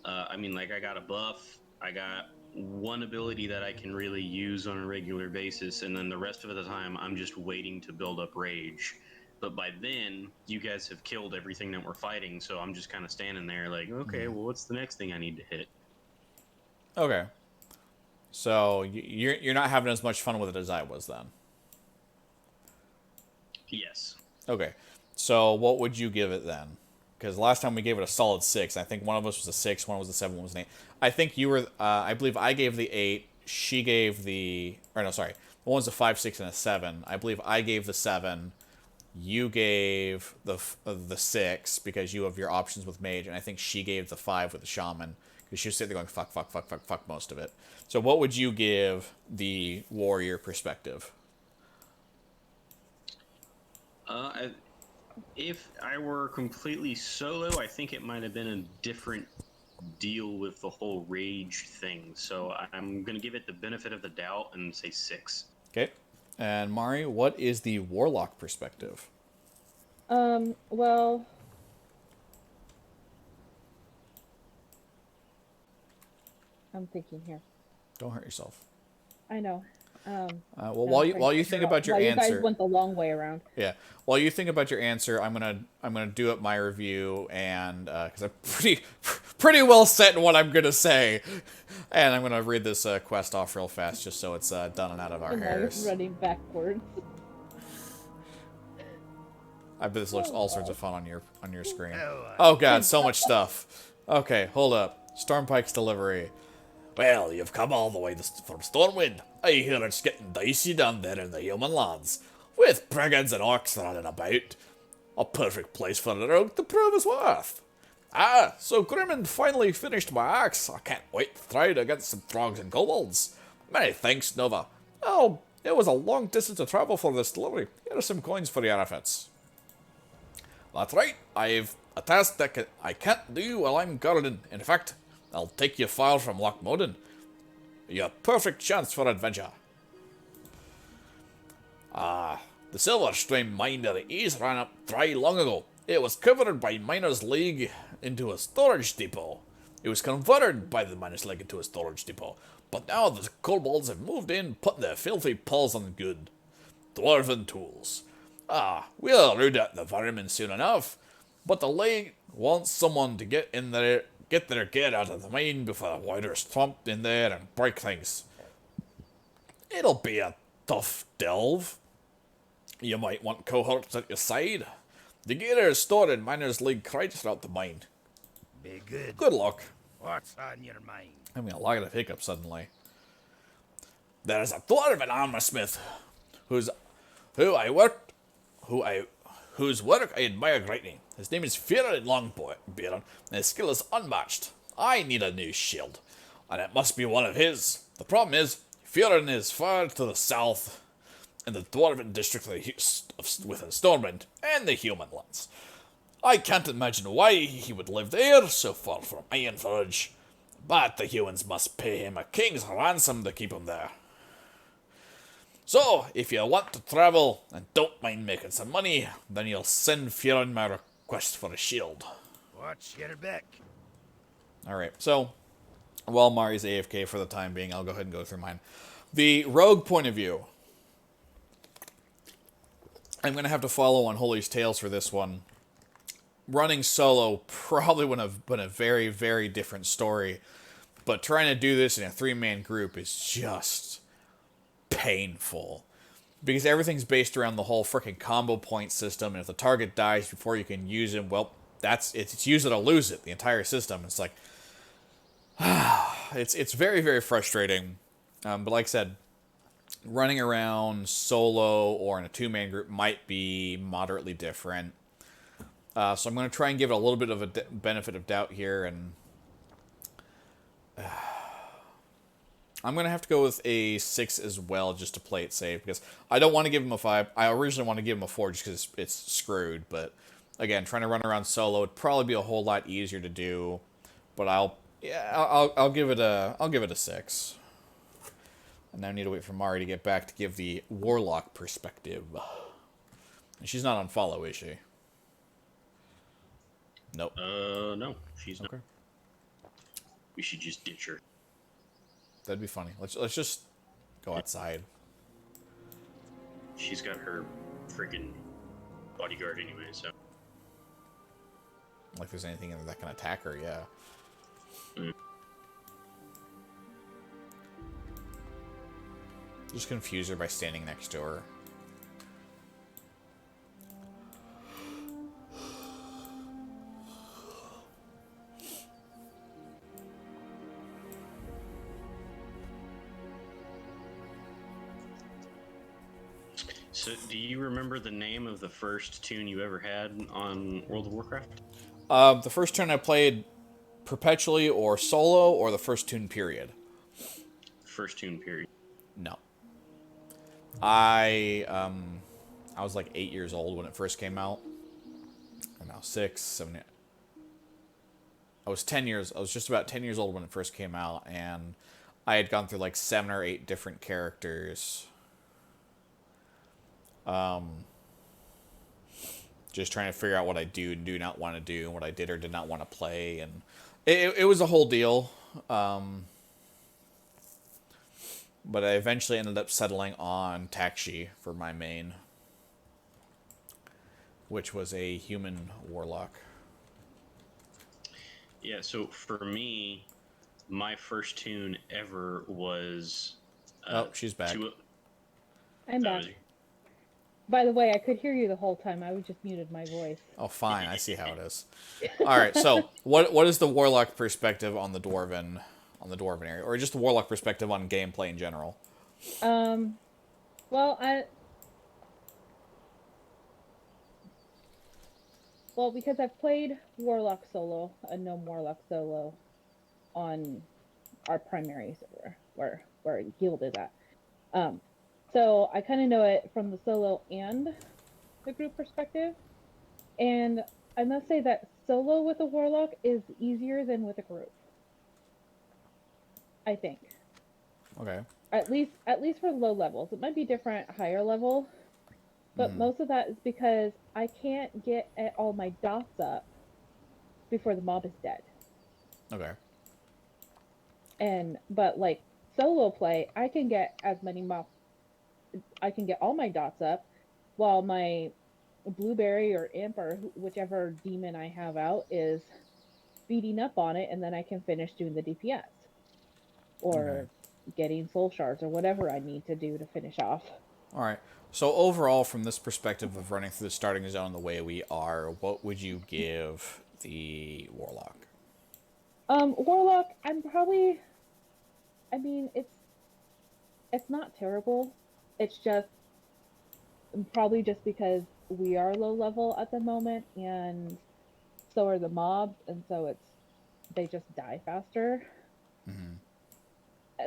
I mean, like, I got a buff, I got one ability that I can really use on a regular basis, and then the rest of the time I'm just waiting to build up rage. But by then, you guys have killed everything that we're fighting, so I'm just kind of standing there like, okay, well, what's the next thing I need to hit? Okay. So you're not having as much fun with it as I was then. Yes. Okay. So what would you give it then? Because last time we gave it a solid 6. I think one of us was a 6, one was a 7, one was an 8. I think you were. I believe I gave the 8. She gave the. Or no, sorry. One was a 5, 6, and a 7. I believe I gave the 7. You gave the 6 because you have your options with mage, and I think she gave the 5 with the shaman because she was sitting there going fuck, fuck, fuck, fuck, fuck most of it. So what would you give the warrior perspective? If I were completely solo, I think it might have been a different deal with the whole rage thing. So I'm going to give it the benefit of the doubt and say 6. Okay. And Mari, what is the warlock perspective? Well, I'm thinking here. Don't hurt yourself. I know. Well, while you think about your you answer, guys went the long way around. yeah. While you think about your answer, I'm gonna do up my review, and because I'm pretty well set in what I'm gonna say, and I'm gonna read this quest off real fast just so it's done and out of our And I was hairs. running backwards. I bet this looks all sorts of fun on your screen. Oh, Oh god, so much stuff. Okay, hold up. Stormpike's delivery. Well, you've come all the way from Stormwind. I hear it's getting dicey down there in the human lands, with brigands and orcs running about. A perfect place for a rogue to prove his worth. Ah, so Grimond finally finished my axe. I can't wait to try it against some frogs and kobolds. Many thanks, Nova. Oh, it was a long distance to travel for this delivery. Here are some coins for your efforts. That's right. I've a task that I can't do while I'm guarding. In fact, I'll take your file from Lochmoden. Your perfect chance for adventure. The Silver Stream mine at the east ran up dry long ago. It was covered by Miners' League into a storage depot. It was converted by the Miners' League into a storage depot. But now the kobolds have moved in, putting their filthy paws on good dwarven tools. We'll root out the vermin soon enough. But the League wants someone to get in there, get their gear out of the mine before the riders thump in there and break things. It'll be a tough delve. You might want cohorts at your side. The gear is stored in Miners' League crates throughout the mine. be good. Good luck. What's on your mind? I'm getting a lot of hiccups suddenly. There's a dwarven armorsmith whose work I admire greatly. His name is Fearon Longbeard, and his skill is unmatched. I need a new shield, and it must be one of his. The problem is, Fearon is far to the south, in the dwarven district within Stormwind, and the human lands. I can't imagine why he would live there, so far from Ironforge, but the humans must pay him a king's ransom to keep him there. So, if you want to travel and don't mind making some money, then you'll send Fearon my request for a shield. Watch your back. Alright, so, while Mari's AFK for the time being, I'll go ahead and go through mine. The rogue point of view. I'm going to have to follow Unholy's Tales for this one. Running solo probably would have been a very, very different story. But trying to do this in a 3-man group is just painful. Because everything's based around the whole freaking combo point system, and if the target dies before you can use him, well, it's use it or lose it, the entire system. It's like, it's very, very frustrating. But like I said, running around solo or in a 2-man group might be moderately different. So I'm going to try and give it a little bit of a benefit of doubt here, and I'm going to have to go with a 6 as well, just to play it safe, because I don't want to give him a 5. I originally want to give him a 4 just because it's screwed, but again, trying to run around solo would probably be a whole lot easier to do, but I'll give it a 6. And now I need to wait for Mari to get back to give the warlock perspective. And she's not on follow, is she? Nope. No, she's not. Okay. We should just ditch her. That'd be funny. Let's just go outside. She's got her freaking bodyguard anyway, so. Like there's anything in there that can attack her, yeah. Just confuse her by standing next to her. So, do you remember the name of the first tune you ever had on World of Warcraft? The first turn I played perpetually or solo, or the first tune period? First tune period. No. I was like 8 years old when it first came out. I'm now 6, 7. I was just about 10 years old when it first came out, and I had gone through like 7 or 8 different characters. Just trying to figure out what I do and do not want to do, and what I did or did not want to play, and it was a whole deal. But I eventually ended up settling on Takshi for my main, which was a human warlock. Yeah, so for me, my first tune ever was... Oh, she's back. I'm back. By the way, I could hear you the whole time. I was just muted my voice. Oh, fine. I see how it is. All right. So, what is the warlock perspective on the dwarven area, or just the warlock perspective on gameplay in general? Well, because I've played warlock solo, a gnome warlock solo, on our primary server where guild is at. So I kind of know it from the solo and the group perspective. And I must say that solo with a warlock is easier than with a group. I think. Okay. At least for low levels. It might be different higher level. But most of that is because I can't get all my dots up before the mob is dead. Okay. But like solo play, I can get all my dots up while my blueberry or imp or whichever demon I have out is beating up on it, and then I can finish doing the DPS or getting soul shards or whatever I need to do to finish off. All right. So overall, from this perspective of running through the starting zone the way we are, what would you give the warlock? Warlock, it's not terrible. It's just probably just because we are low level at the moment, and so are the mobs, and so they just die faster.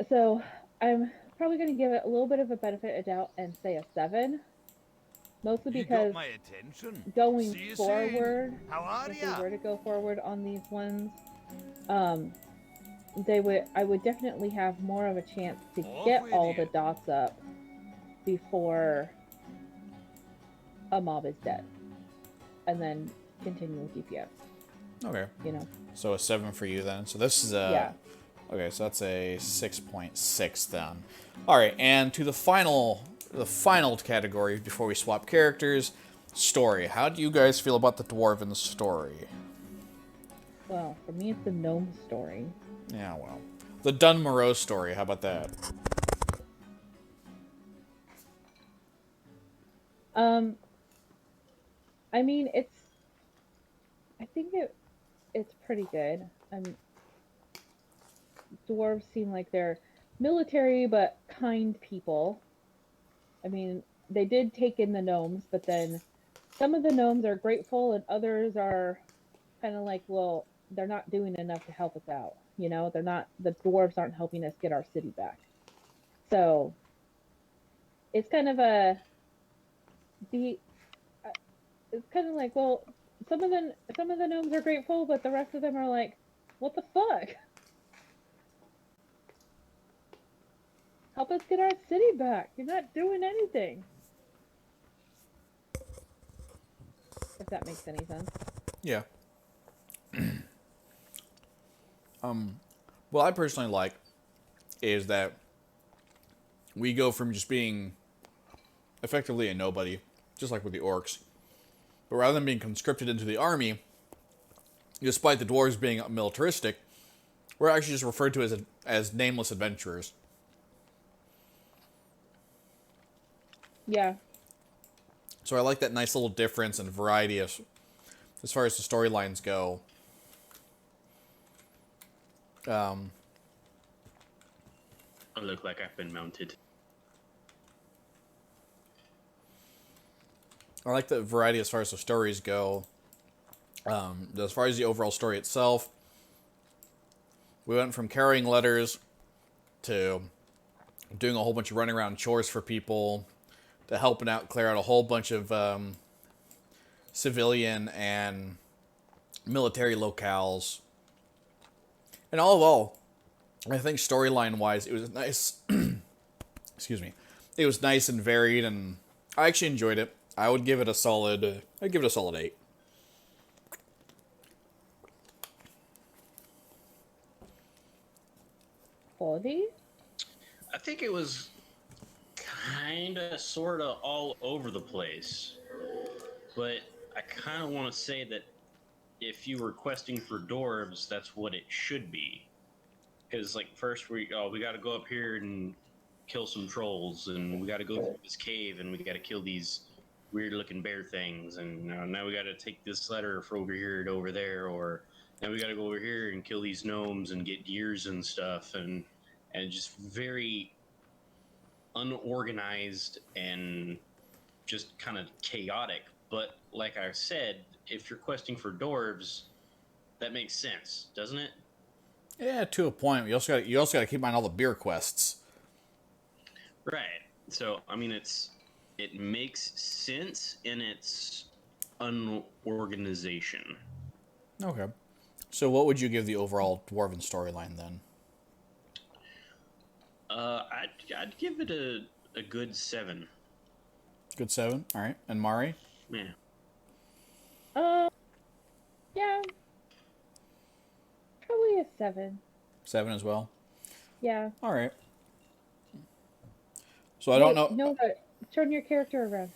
So I'm probably going to give it a little bit of a benefit of doubt and say a 7. Mostly because going forward, if we were to go forward on these ones, I would definitely have more of a chance to get all the dots up before a mob is dead, and then continue with DPS. Okay. You know. So a 7 for you then. So this is a... Yeah. Okay, so that's a 6.6 then. All right, and to the final category before we swap characters, story. How do you guys feel about the dwarven story? Well, for me, it's the gnome story. Yeah, well, the Morogh story. How about that? I mean, I think it's pretty good. Dwarves seem like they're military but kind people. I mean, they did take in the gnomes, but then some of the gnomes are grateful and others are kind of like, well, they're not doing enough to help us out. You know, the dwarves aren't helping us get our city back. So it's kind of it's kind of like, well, some of the gnomes are grateful, but the rest of them are like, what the fuck? Help us get our city back. You're not doing anything. If that makes any sense. Yeah. What I personally like is that we go from just being effectively a nobody, just like with the orcs, but rather than being conscripted into the army, despite the dwarves being militaristic, we're actually just referred to as nameless adventurers. Yeah. So I like that nice little difference and variety of, as far as the storylines go. I look like I've been mounted. I like the variety as far as the stories go. As far as the overall story itself, we went from carrying letters to doing a whole bunch of running around chores for people to helping out clear out a whole bunch of civilian and military locales. And all in all, I think storyline-wise, it was nice. Excuse me. It was nice and varied, and I actually enjoyed it. I would give it a solid. I'd give it a solid 8. Quality? I think it was kind of, sort of all over the place. But I kind of want to say that if you were questing for dwarves, that's what it should be. Because, like, first we got to go up here and kill some trolls, and we got to go through this cave, and we got to kill these weird-looking bear things, and now we got to take this letter from over here to over there, or now we got to go over here and kill these gnomes and get gears and stuff, and just very unorganized and just kind of chaotic. But like I said, if you're questing for dwarves, that makes sense, doesn't it? Yeah, to a point. You also got to keep in mind all the beer quests. Right. So I mean, it makes sense in its unorganization. Okay. So what would you give the overall dwarven storyline then? I'd give it a good 7. Good 7. All right. And Mari? Yeah. Yeah. Probably a 7. 7 as well. Yeah. All right. So I don't know. No, turn your character around.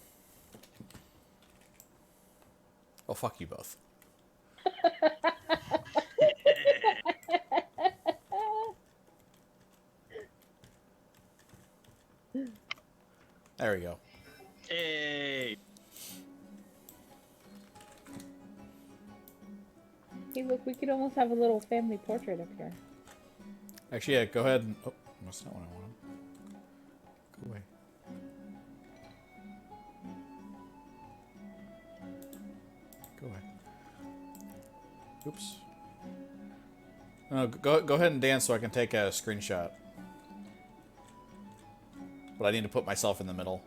Oh, fuck you both. There we go. Hey. Hey, look, we could almost have a little family portrait up here. Actually, yeah, go ahead and... Oh, that's not what I wanted. Go away. Go away. Oops. No, go ahead and dance so I can take a screenshot. But I need to put myself in the middle.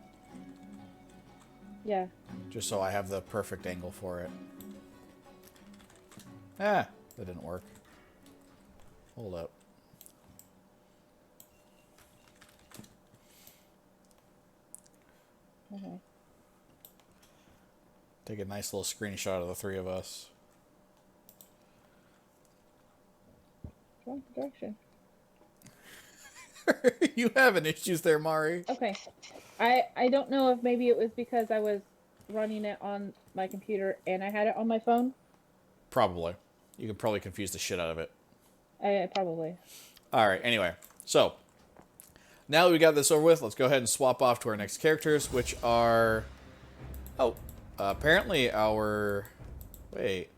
Yeah. Just so I have the perfect angle for it. Ah, that didn't work. Hold up. Okay. Take a nice little screenshot of the three of us. Wrong direction. You having issues there, Mari? Okay. I don't know if maybe it was because I was running it on my computer and I had it on my phone. Probably. You could probably confuse the shit out of it. Probably. Alright, anyway. So, now that we got this over with, let's go ahead and swap off to our next characters, which are... Oh, apparently our... Wait.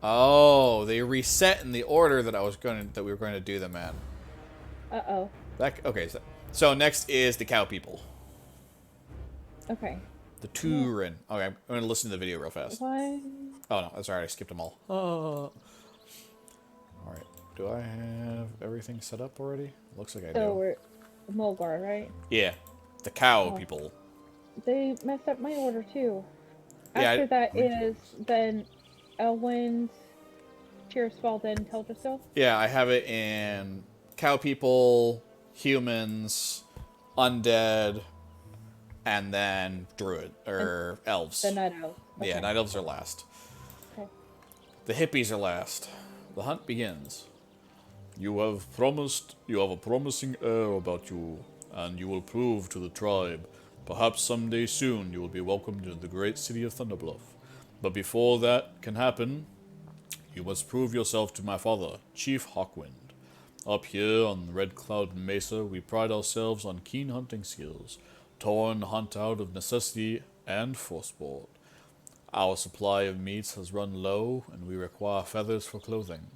Oh, they reset in the order that we were going to do them in. Uh-oh. Okay, so next is the cow people. Okay. The Tauren. Okay, I'm going to listen to the video real fast. Why? Oh, no, that's alright. I skipped them all. Oh. Alright. Do I have everything set up already? Looks like I do. So we're Mulgar, right? Yeah. The cow people. They messed up my order, too. Yeah, After that is then Elwyn's, Cheersfall, then Teldrassil. Yeah, I have it in cow people, humans, undead, and then druid, or elves. The Night Elves. Okay. Yeah, night elves are last. Okay. The hippies are last. The hunt begins. You have a promising air about you, and you will prove to the tribe. Perhaps someday soon you will be welcomed into the great city of Thunderbluff. But before that can happen, you must prove yourself to my father, Chief Hawkwind. Up here on Red Cloud Mesa, we pride ourselves on keen hunting skills. Tauren hunt out of necessity and for sport. Our supply of meats has run low, and we require feathers for clothing.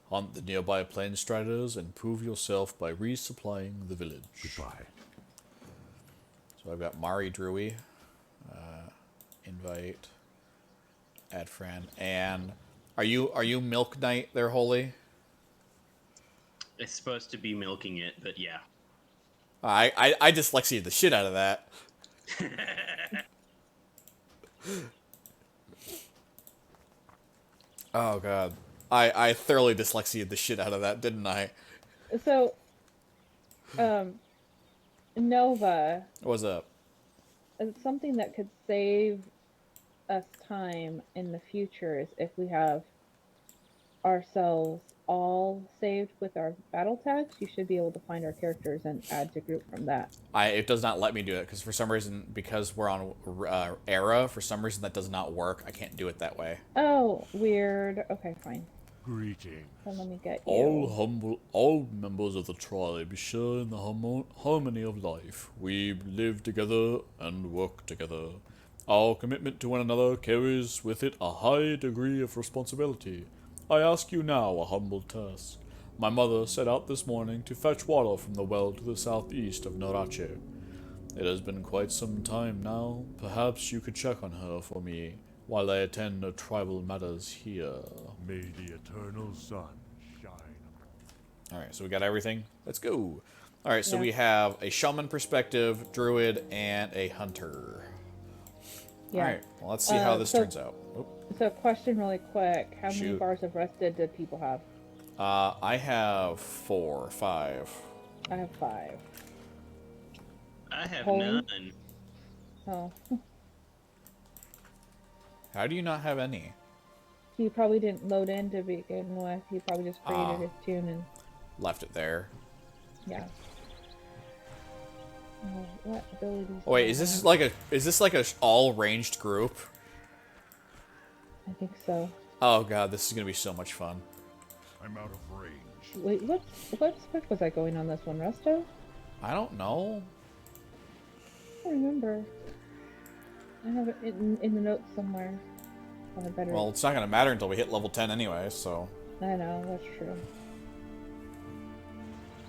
Hunt the nearby plain striders and prove yourself by resupplying the village. Goodbye. So I've got Mari Drewy, invite, add friend, and are you Milk Knight there, Holy? It's supposed to be milking it, but yeah. I dyslexia the shit out of that. Oh god, I thoroughly dyslexia the shit out of that, didn't I? So, Nova, What's up? something that could save us time in the future is if we have ourselves all saved with our battle tags, you should be able to find our characters and add to group from that. It does not let me do it because for some reason, because we're on era, for some reason that does not work. I can't do it that way. Oh, weird. Okay, fine. Greeting. So let me get you. All members of the tribe share in the harmony of life. We live together and work together. Our commitment to one another carries with it a high degree of responsibility. I ask you now a humble task. My mother set out this morning to fetch water from the well to the southeast of Norache. It has been quite some time now. Perhaps you could check on her for me while I attend to tribal matters here. May the eternal sun shine. Alright, so we got everything. Let's go. Alright, so Yeah. we have a shaman perspective, druid, and a hunter. Yeah. Alright, well, let's see how this so- turns out. Oh, So, question really quick: how many Shoot. bars of rested do people have? I have 4, 5. I have 5. I have Holy- none. Oh, How do you not have any? he probably didn't load in to begin with. He probably just created Ah. his tune and Left it there. yeah. Oh, what abilities? Oh, wait, do I is this have? like a all ranged group? I think so. Oh god, this is gonna be so much fun. I'm out of range. Wait, what spec was I going on this one? Resto? I don't know. I don't remember. I have it in the notes somewhere. On a better. Well, it's not gonna matter until we hit level 10 anyway, so. I know, that's true.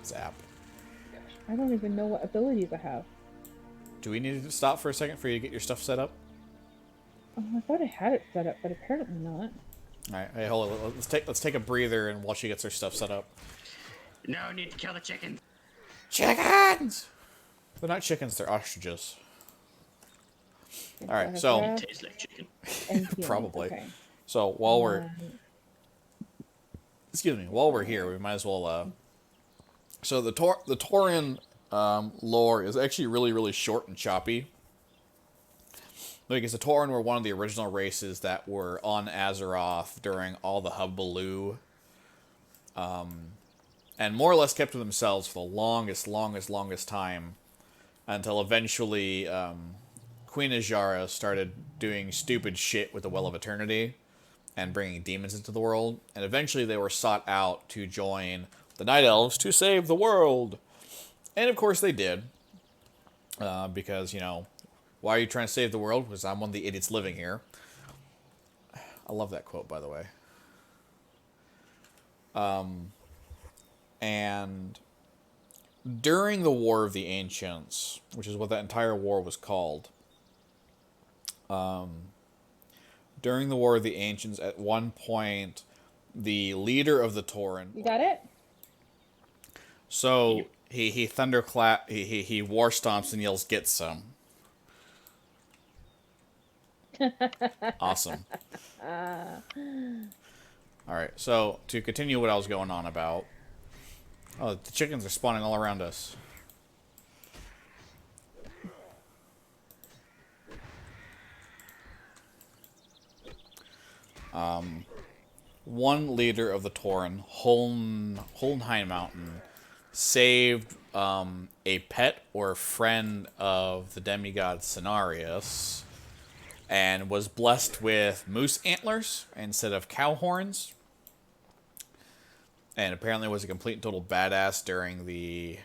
Zap. I don't even know what abilities I have. Do we need to stop for a second for you to get your stuff set up? Oh, I thought I had it set up, but apparently not. Alright, hey, hold on. Let's take a breather and while she gets her stuff set up. No, I need to kill the chicken. Chickens! They're not chickens, they're ostriches. Alright, so Tastes like chicken. Probably. Okay. so while we're while we're here, we might as well so the Tauren lore is actually really short and choppy. Because the Tauren were one of the original races that were on Azeroth during all the hubbaloo. And more or less kept to themselves for the longest time. Until eventually, Queen Azshara started doing stupid shit with the Well of Eternity. And bringing demons into the world. And eventually they were sought out to join the Night Elves to save the world. And of course they did. Because, you know, why are you trying to save the world? Because I'm one of the idiots living here. I love that quote, by the way. And during the War of the Ancients, which is what that entire war was called, during the War of the Ancients, at one point, the leader of the Tauren... You got it? So, he thunderclap... He war stomps and yells, "Get some." Awesome. Alright, so, to continue what I was going on about... Oh, the chickens are spawning all around us. One leader of the Tauren, Holnheim Mountain, saved a pet or friend of the demigod Cenarius, and was blessed with moose antlers instead of cow horns. And apparently was a complete and total badass during the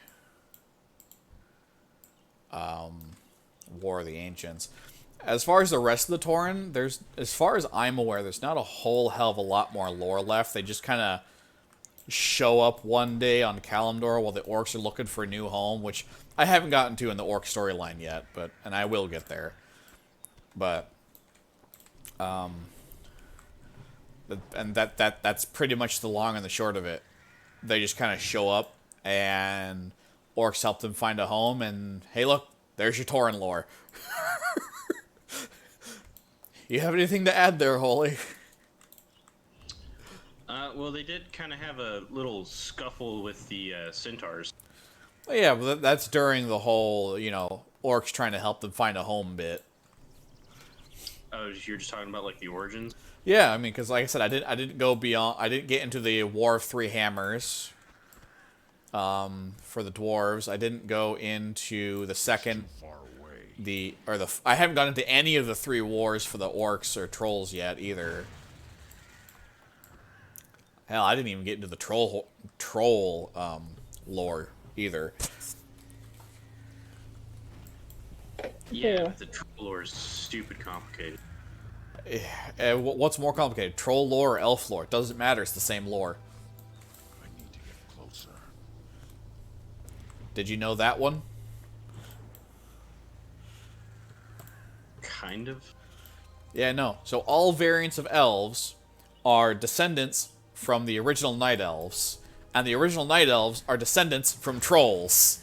War of the Ancients. As far as the rest of the Tauren, as far as I'm aware, there's not a whole hell of a lot more lore left. They just kind of show up one day on Kalimdor while the orcs are looking for a new home, which I haven't gotten to in the orc storyline yet, and I will get there. But and that's pretty much the long and the short of it. They just kind of show up, and orcs help them find a home, and hey, look, there's your Tauren lore. You have anything to add there, Holy? Well, they did kind of have a little scuffle with the centaurs. Well, yeah, but that's during the whole, orcs trying to help them find a home bit. Oh, you're just talking about like the origins? Yeah, I mean, because like I said, I didn't go beyond. I didn't get into the War of Three Hammers. For the dwarves, I didn't go into the second. Far away. I haven't gone into any of the three wars for the orcs or trolls yet either. Hell, I didn't even get into the troll lore either. Yeah, but the troll lore is stupid complicated. What's more complicated, troll lore or elf lore? It doesn't matter. It's the same lore. I need to get closer. Did you know that one? Kind of. Yeah, no. So all variants of elves are descendants from the original Night Elves, and the original Night Elves are descendants from trolls.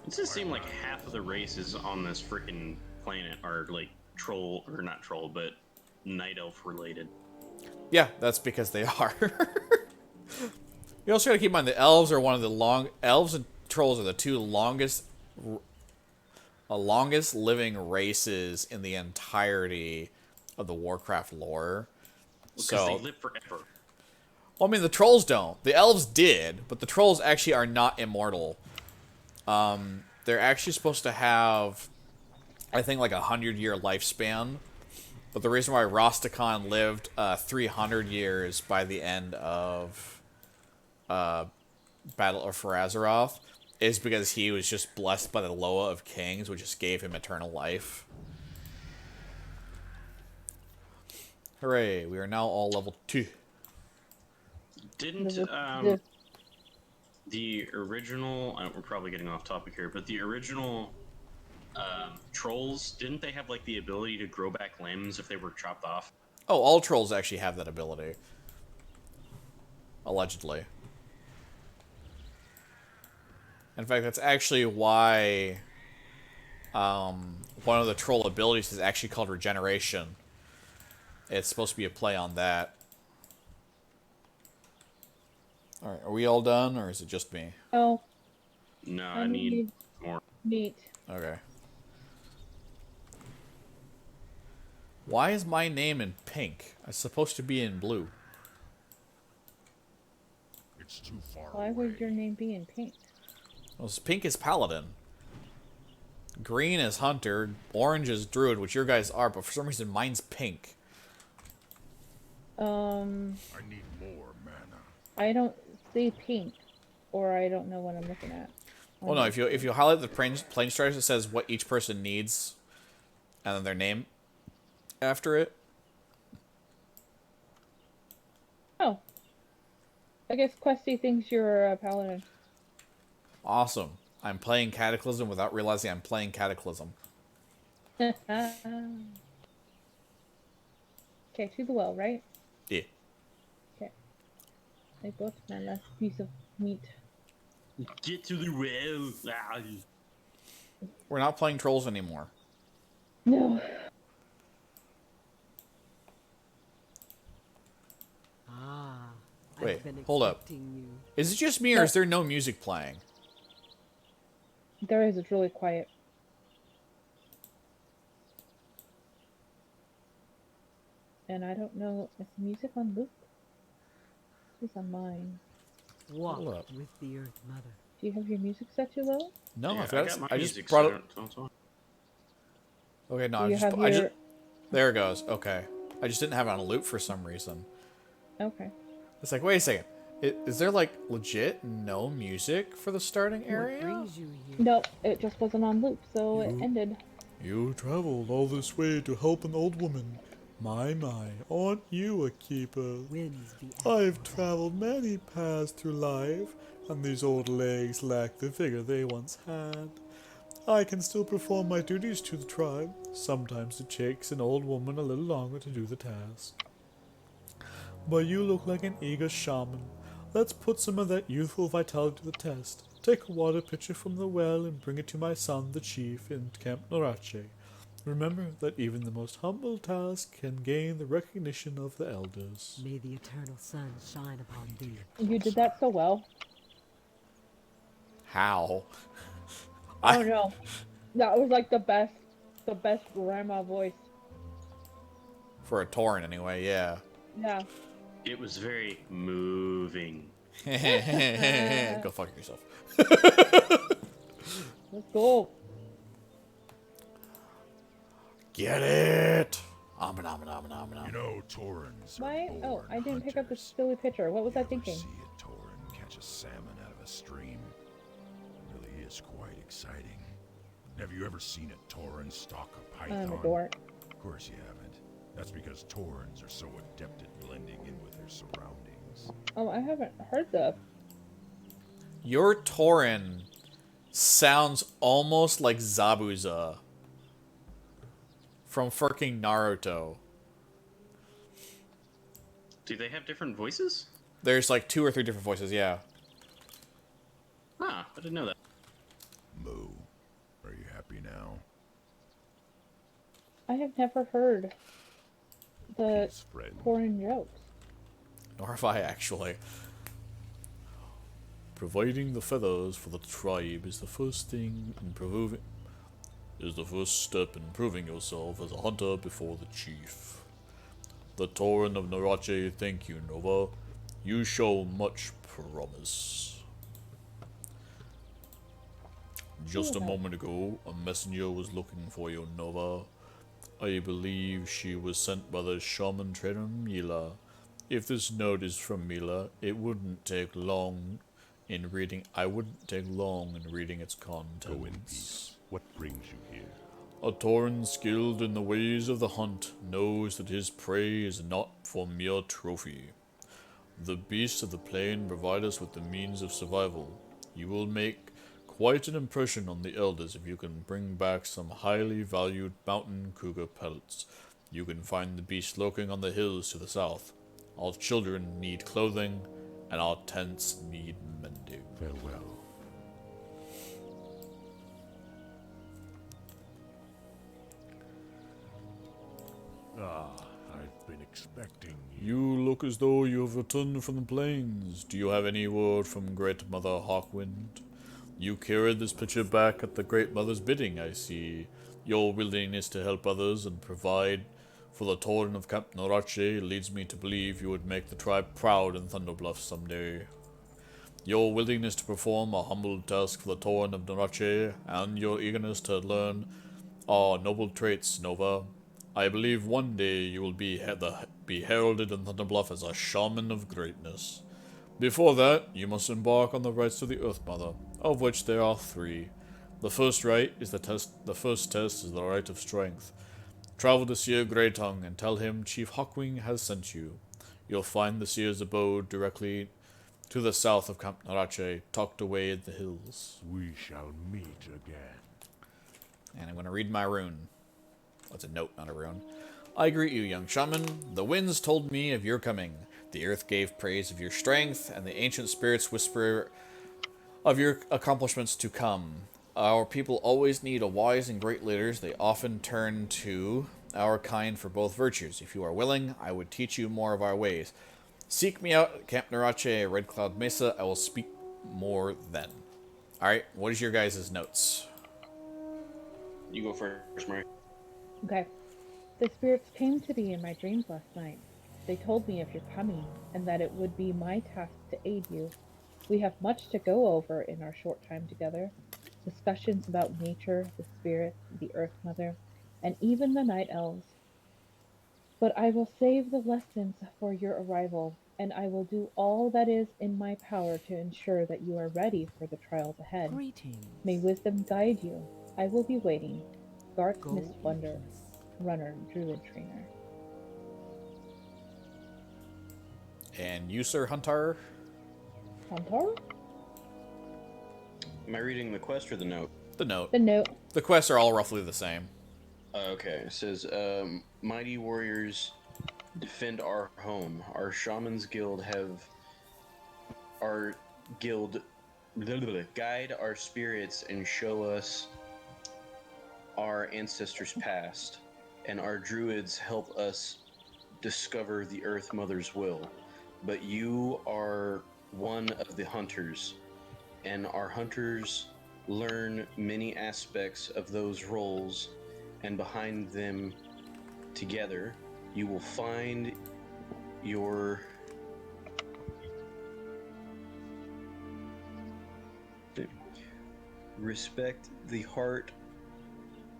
It does seem like half of the races on this freaking planet are like troll, or not troll, but night elf related. Yeah, that's because they are. You also gotta keep in mind the elves are one of the elves and trolls are the two longest living races in the entirety of the Warcraft lore. Because they live forever. Well, I mean, the trolls don't. The elves did, but the trolls actually are not immortal. They're actually supposed to have, I think, like 100-year lifespan. But the reason why Rostakon lived 300 years by the end of Battle of Pharazaroth is because he was just blessed by the Loa of Kings, which just gave him eternal life. Hooray, we are now all level 2. Didn't the original, we're probably getting off topic here, but the original trolls, didn't they have like the ability to grow back limbs if they were chopped off? Oh, all trolls actually have that ability. Allegedly. In fact, that's actually why one of the troll abilities is actually called regeneration. It's supposed to be a play on that. Alright, are we all done, or is it just me? Oh. No, I need more. Neat. Okay. Why is my name in pink? It's supposed to be in blue. It's too far Why away. would your name be in pink? Well, pink is Paladin. Green is Hunter. Orange is Druid, which your guys are, but for some reason mine's pink. I need more mana. I don't see pink, or I don't know what I'm looking at. Well, no, if you highlight the plane stripes, it says what each person needs, and then their name after it. Oh. I guess Questy thinks you're a paladin. Awesome. I'm playing Cataclysm without realizing I'm playing Cataclysm. Okay, to the well, right? Yeah. Okay. I got my last piece of meat. Get to the well. Ah. We're not playing Trolls anymore. No. Wait, hold up. Is it just me, or is there no music playing? There is, it's really quiet. And I don't know, is music on loop? It's on mine. Hold up. Walk with the Earth Mother. Do you have your music set to low? No, Yeah, I've got, got my I just music brought set it. on, so- Okay, no, Do you have your... there it goes. Okay. I just didn't have it on a loop for some reason. Okay. It's like, wait a second. Is there like legit no music for the starting What area? brings you here? No, it just wasn't on loop, so it ended. You traveled all this way to help an old woman. My, aren't you a keeper? When's the I've traveled many paths through life, and these old legs lack the vigor they once had. I can still perform my duties to the tribe. Sometimes it takes an old woman a little longer to do the task. But you look like an eager shaman. Let's put some of that youthful vitality to the test. Take a water pitcher from the well and bring it to my son, the chief, in Camp R.A.G.G. Remember that even the most humble task can gain the recognition of the elders. May the eternal sun shine upon thee. You did that so well. How? Oh no, that was like the best grandma voice. For a Tauren, anyway, yeah. Yeah. It was very moving. Go fuck yourself. Let's go. Get it! You know, Taurens are Why? Oh, born I didn't pick up the hunters. silly picture. What was I You ever thinking? see a Tauren catch a salmon out of a stream? It really is quite exciting. Have you ever seen a Tauren stalk a python? I dork. Of course you haven't. That's because Taurens are so adept at blending in with their surroundings. Oh, I haven't heard that. Your Tauren sounds almost like Zabuza from fucking Naruto. Do they have different voices? There's like 2 or 3 different voices, yeah. Ah, I didn't know that. Moo, are you happy now? I have never heard the Peace, friend. foreign jokes. Nor have I, actually. Providing the feathers for the tribe is the first thing in the first step in proving yourself as a hunter before the chief. The Tauren of R.A.G.G, thank you, Nova. You show much promise. Just a moment ago, a messenger was looking for you, Nova. I believe she was sent by the shaman trainer Mila. If this note is from Mila, I wouldn't take long in reading its contents. Go in peace. What brings you here? A Tauren skilled in the ways of the hunt knows that his prey is not for mere trophy. The beasts of the plain provide us with the means of survival. You will make quite an impression on the elders if you can bring back some highly valued mountain cougar pellets. You can find the beast lurking on the hills to the south. Our children need clothing, and our tents need mending. Farewell. I've been expecting you. You look as though you have returned from the plains. Do you have any word from Great Mother Hawkwind? You carried this picture back at the Great Mother's bidding, I see. Your willingness to help others and provide for the Tauren of Camp R.A.G.G leads me to believe you would make the tribe proud in Thunderbluff someday. Your willingness to perform a humble task for the Tauren of R.A.G.G and your eagerness to learn are noble traits, Nova. I believe one day you will be heralded in Thunderbluff as a shaman of greatness. Before that, you must embark on the rites of the Earth Mother, of which there are 3. The first rite is the first test is the rite of strength. Travel to Seer Greytongue and tell him Chief Hawkwing has sent you. You'll find the Seer's abode directly to the south of Camp R.A.G.G, tucked away in the hills. We shall meet again. And I'm going to read my rune. That's a note, not a rune. I greet you, young shaman. The winds told me of your coming. The earth gave praise of your strength, and the ancient spirits whisper of your accomplishments to come. Our people always need a wise and great leaders. They often turn to our kind for both virtues. If you are willing, I would teach you more of our ways. Seek me out at Camp R.A.G.G, Red Cloud Mesa. I will speak more then. Alright, what is your guys' notes? You go first, Murray. Okay. The spirits came to me in my dreams last night. They told me of your coming, and that it would be my task to aid you. We have much to go over in our short time together. Discussions about nature, the spirits, the Earth Mother, and even the Night Elves. But I will save the lessons for your arrival. and I will do all that is in my power to ensure that you are ready for the trials ahead. May Greetings. wisdom guide you. I will be waiting. Garth Go in Mistwonder, peace. Runner, Druid Trainer. And you, Sir Hunter? Hunter? Am I reading the quest or the note? The note. The note. The quests are all roughly the same. Okay, it says, mighty warriors defend our home. Our shamans guild have our guild guide our spirits and show us our ancestors past, and our druids help us discover the Earth Mother's will. But you are one of the hunters, and our hunters learn many aspects of those roles, and behind them together you will find your respect the heart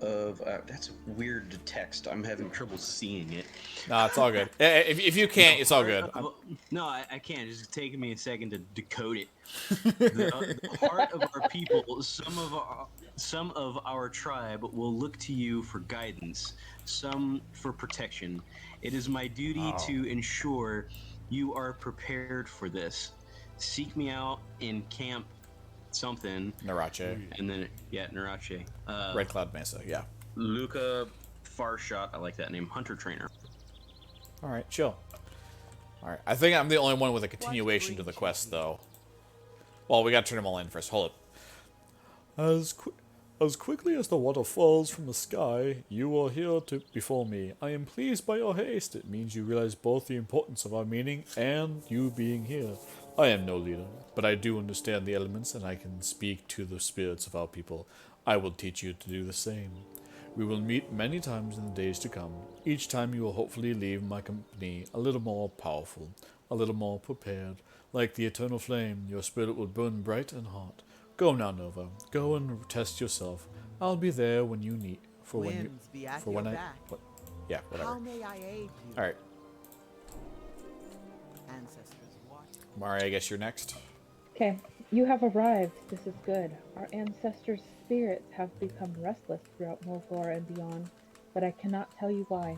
of that's weird text. I'm having trouble seeing it. No, it's all good. If you can't, it's all good. No, I can't. It's just taking me a second to decode it. The heart of our people, some of our tribe will look to you for guidance, some for protection. It is my duty to ensure you are prepared for this. Seek me out in camp something. Narache. And then, Narache. Red Cloud Mesa, yeah. Luca Farshot, I like that name. Hunter Trainer. All right, chill. All right, I think I'm the only one with a continuation to the quest, though. Well, we gotta turn them all in first. Hold up. As quickly as the water falls from the sky, you are here before me. I am pleased by your haste. It means you realize both the importance of our meeting and you being here. I am no leader, but I do understand the elements and I can speak to the spirits of our people. I will teach you to do the same. We will meet many times in the days to come. Each time you will hopefully leave my company a little more powerful, a little more prepared. Like the eternal flame, your spirit will burn bright and hot. Go now, Nova. Go and test yourself. I'll be there when you need. Winds be at your back. Yeah, whatever. How may I aid you? All right, Ancestors watch. Mari, I guess you're next. Okay, you have arrived. This is good. Our ancestors' spirits have become restless throughout Mulgore and beyond, but I cannot tell you why.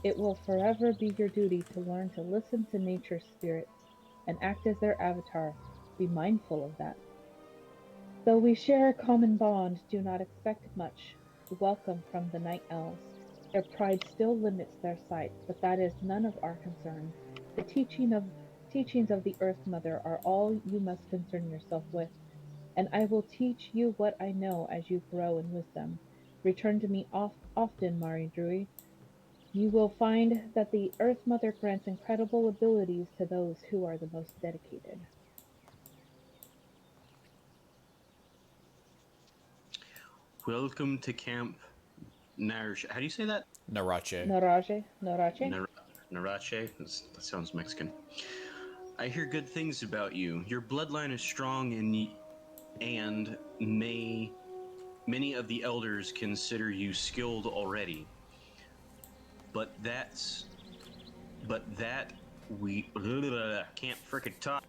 It will forever be your duty to learn to listen to nature's spirits and act as their avatar. Be mindful of that. Though we share a common bond, do not expect much welcome from the night elves. Their pride still limits their sight, but that is none of our concern. The teachings of the Earth Mother are all you must concern yourself with, and I will teach you what I know as you grow in wisdom. Return to me often, Mari Drui. You will find that the Earth Mother grants incredible abilities to those who are the most dedicated. Welcome to Camp Narache. How do you say that? Narache. Narache? Narache? Narache? That sounds Mexican. I hear good things about you. Your bloodline is strong and many of the elders consider you skilled already. But that we can't frickin' talk.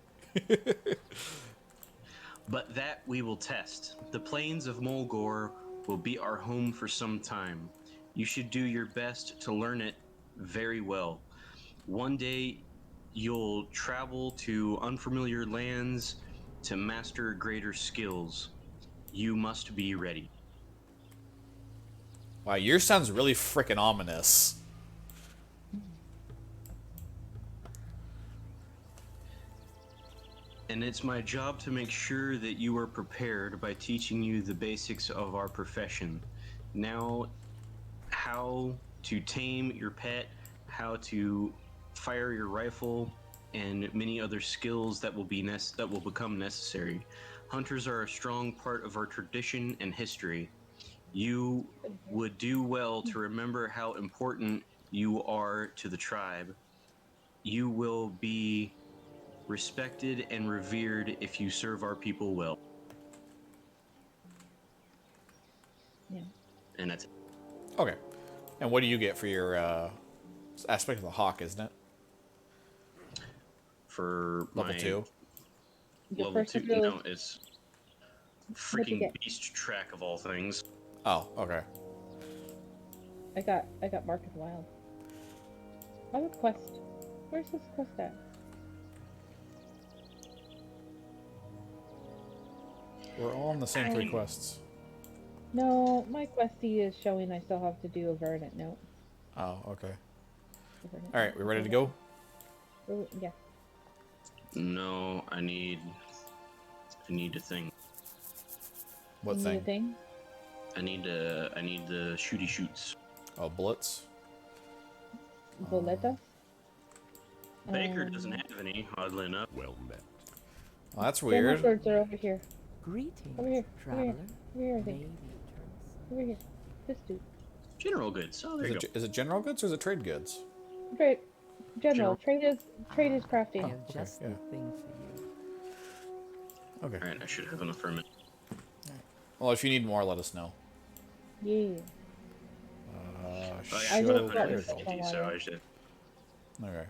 But that we will test. The plains of Mulgore will be our home for some time. You should do your best to learn it very well. One day you'll travel to unfamiliar lands to master greater skills. You must be ready. Wow, yours sounds really freaking ominous. And it's my job to make sure that you are prepared by teaching you the basics of our profession. Now, how to tame your pet, how to fire your rifle, and many other skills that will become necessary. Hunters are a strong part of our tradition and history. You would do well to remember how important you are to the tribe. You will be respected and revered if you serve our people well. Yeah. And that's it. Okay. And what do you get for your aspect of the hawk, isn't it? for Level my 2. Your level first 2. skill No, is it's what'd you freaking get? beast track of all things. Oh, okay. I got Market Wild. I have a quest. Where's this quest at? We're all on the same 3 quests. No, my questy is showing I still have to do a verdant note. Oh, okay. Verdant All right, note. we ready to go? Yeah. No, I need a thing. What You need a thing? thing? I need the shooty shoots. Oh, bullets. Boleta? Baker doesn't have any, oddly enough. Well met. Oh, that's Demo weird. swords are over here. Greetings, Over here. traveler. Over here, I think. Maybe eternal Over here. This dude. General goods. Oh, there you go. Is it general goods or is it trade goods? Trade. General. General. Trade is crafting. sun. I Oh, have okay, just yeah. the thing for you. Okay. Alright, I should have enough for a minute. Well, if you need more, let us know. Yeah. Oh, Show yeah, I I just have got 150, some so water. I should. Okay.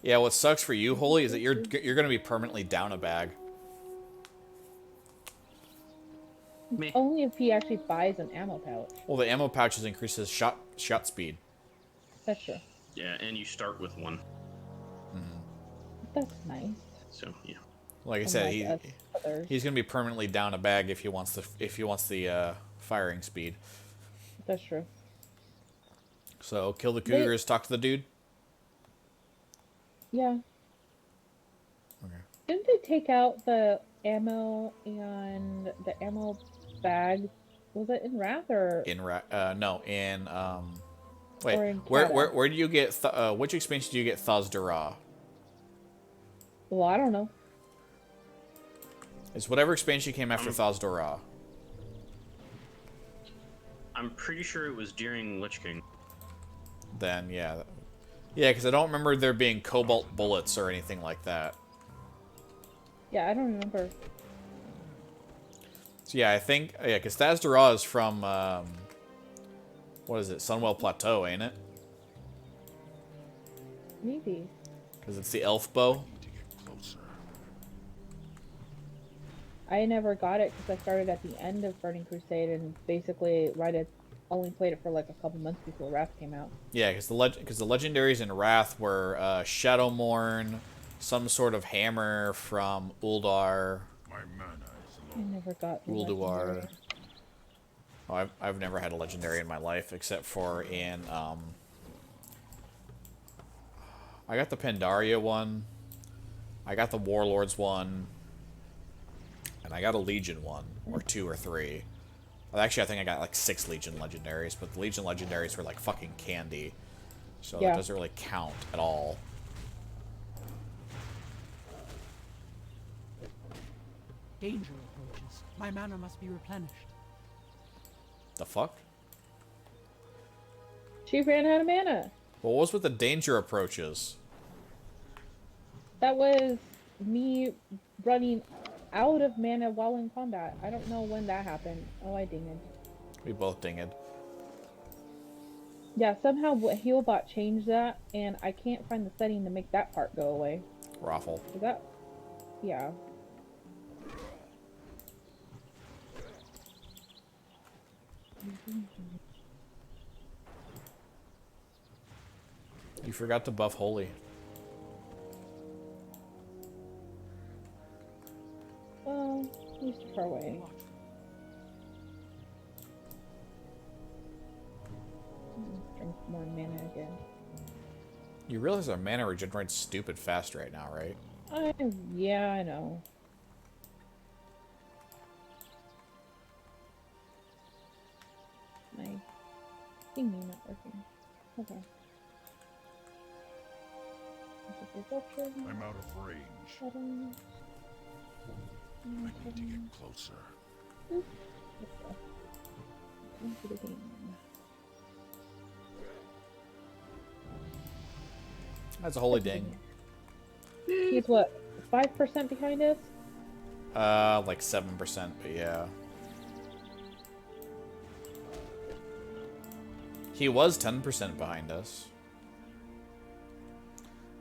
Yeah, what sucks for you, Holy, is that you're gonna be permanently down a bag. Meh. Only if he actually buys an ammo pouch. Well, the ammo pouches increases shot speed. That's true. Yeah, and you start with one. That's nice. So yeah. Like I said, Unlike us others. he's gonna be permanently down a bag if he wants the firing speed. That's true. So kill the cougars, talk to the dude. Yeah. Okay. Didn't they take out the ammo and the ammo bag? Was it in Wrath or No, in Or in where do you get which expansion do you get Thasdara? well, I don't know. It's whatever expansion came after Thasdara. I'm pretty sure it was during Lich King. Then yeah, because I don't remember there being cobalt bullets or anything like that. Yeah, I don't remember. So yeah, I think because Thasdara is from what is it, Sunwell Plateau, ain't it? Maybe. Because it's the elf bow. Need to get closer. I never got it because I started at the end of Burning Crusade and basically only played it for like a couple months before Wrath came out. Yeah, because the legendaries in Wrath were Shadowmourn, some sort of hammer from Uldar, My mana is I low. never got the Ulduar. legendary. Oh, I've never had a legendary in my life except for in I got the Pandaria one, I got the Warlords one, and I got a Legion one, or 2 or 3. Well, actually, I think I got like 6 Legion legendaries, but the Legion legendaries were like fucking candy, so Yeah. it doesn't really count at all. Danger approaches. My mana must be replenished. The fuck? She ran out of mana. What was with the danger approaches? That was me running out of mana while in combat. I don't know when that happened. Oh, I dinged. We both dinged. Yeah, somehow Healbot changed that, and I can't find the setting to make that part go away. Raffle. Is that? Yeah. You forgot to buff Holy. Well, he's too far away. Drink more mana again. You realize our mana regenerates stupid fast right now, right? Yeah, I know. My thingy not working. Okay. I'm out of range. Settings. I need to get closer. Let's go. Into the game. That's a Holy ding. He's what, 5% behind us? Like 7%, but yeah. He was 10% behind us.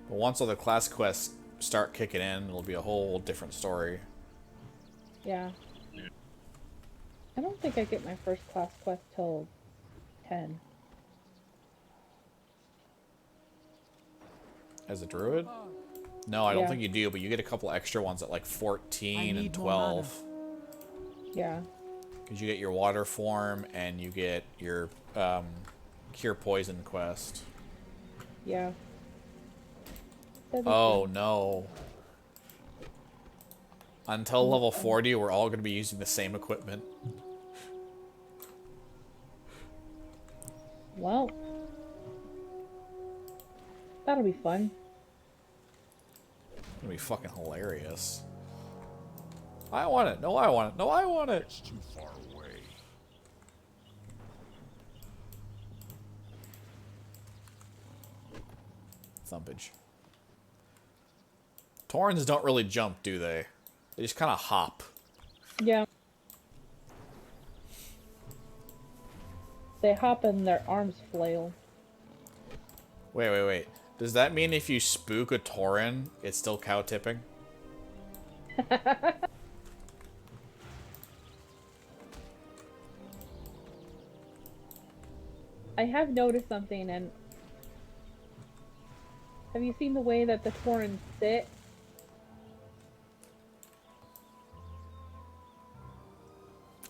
But once all the class quests start kicking in, it'll be a whole different story. Yeah. Yeah. I don't think I get my first class quest till 10. As a druid? No, I don't Yeah. think you do, but you get a couple extra ones at like 14 and need more 12. Yeah. Because you get your water form and you get your cure poison quest. Yeah. Oh no. Until level 40, we're all going to be using the same equipment. Well. That'll be fun. It's going to be fucking hilarious. I want it. No, I want it. No, I want it. It's too far away. Thumpage. Taurens don't really jump, do they? They just kind of hop. Yeah. They hop and their arms flail. Wait, wait, wait. Does that mean if you spook a Tauren, it's still cow tipping? I have noticed something, and have you seen the way that the Taurens sit?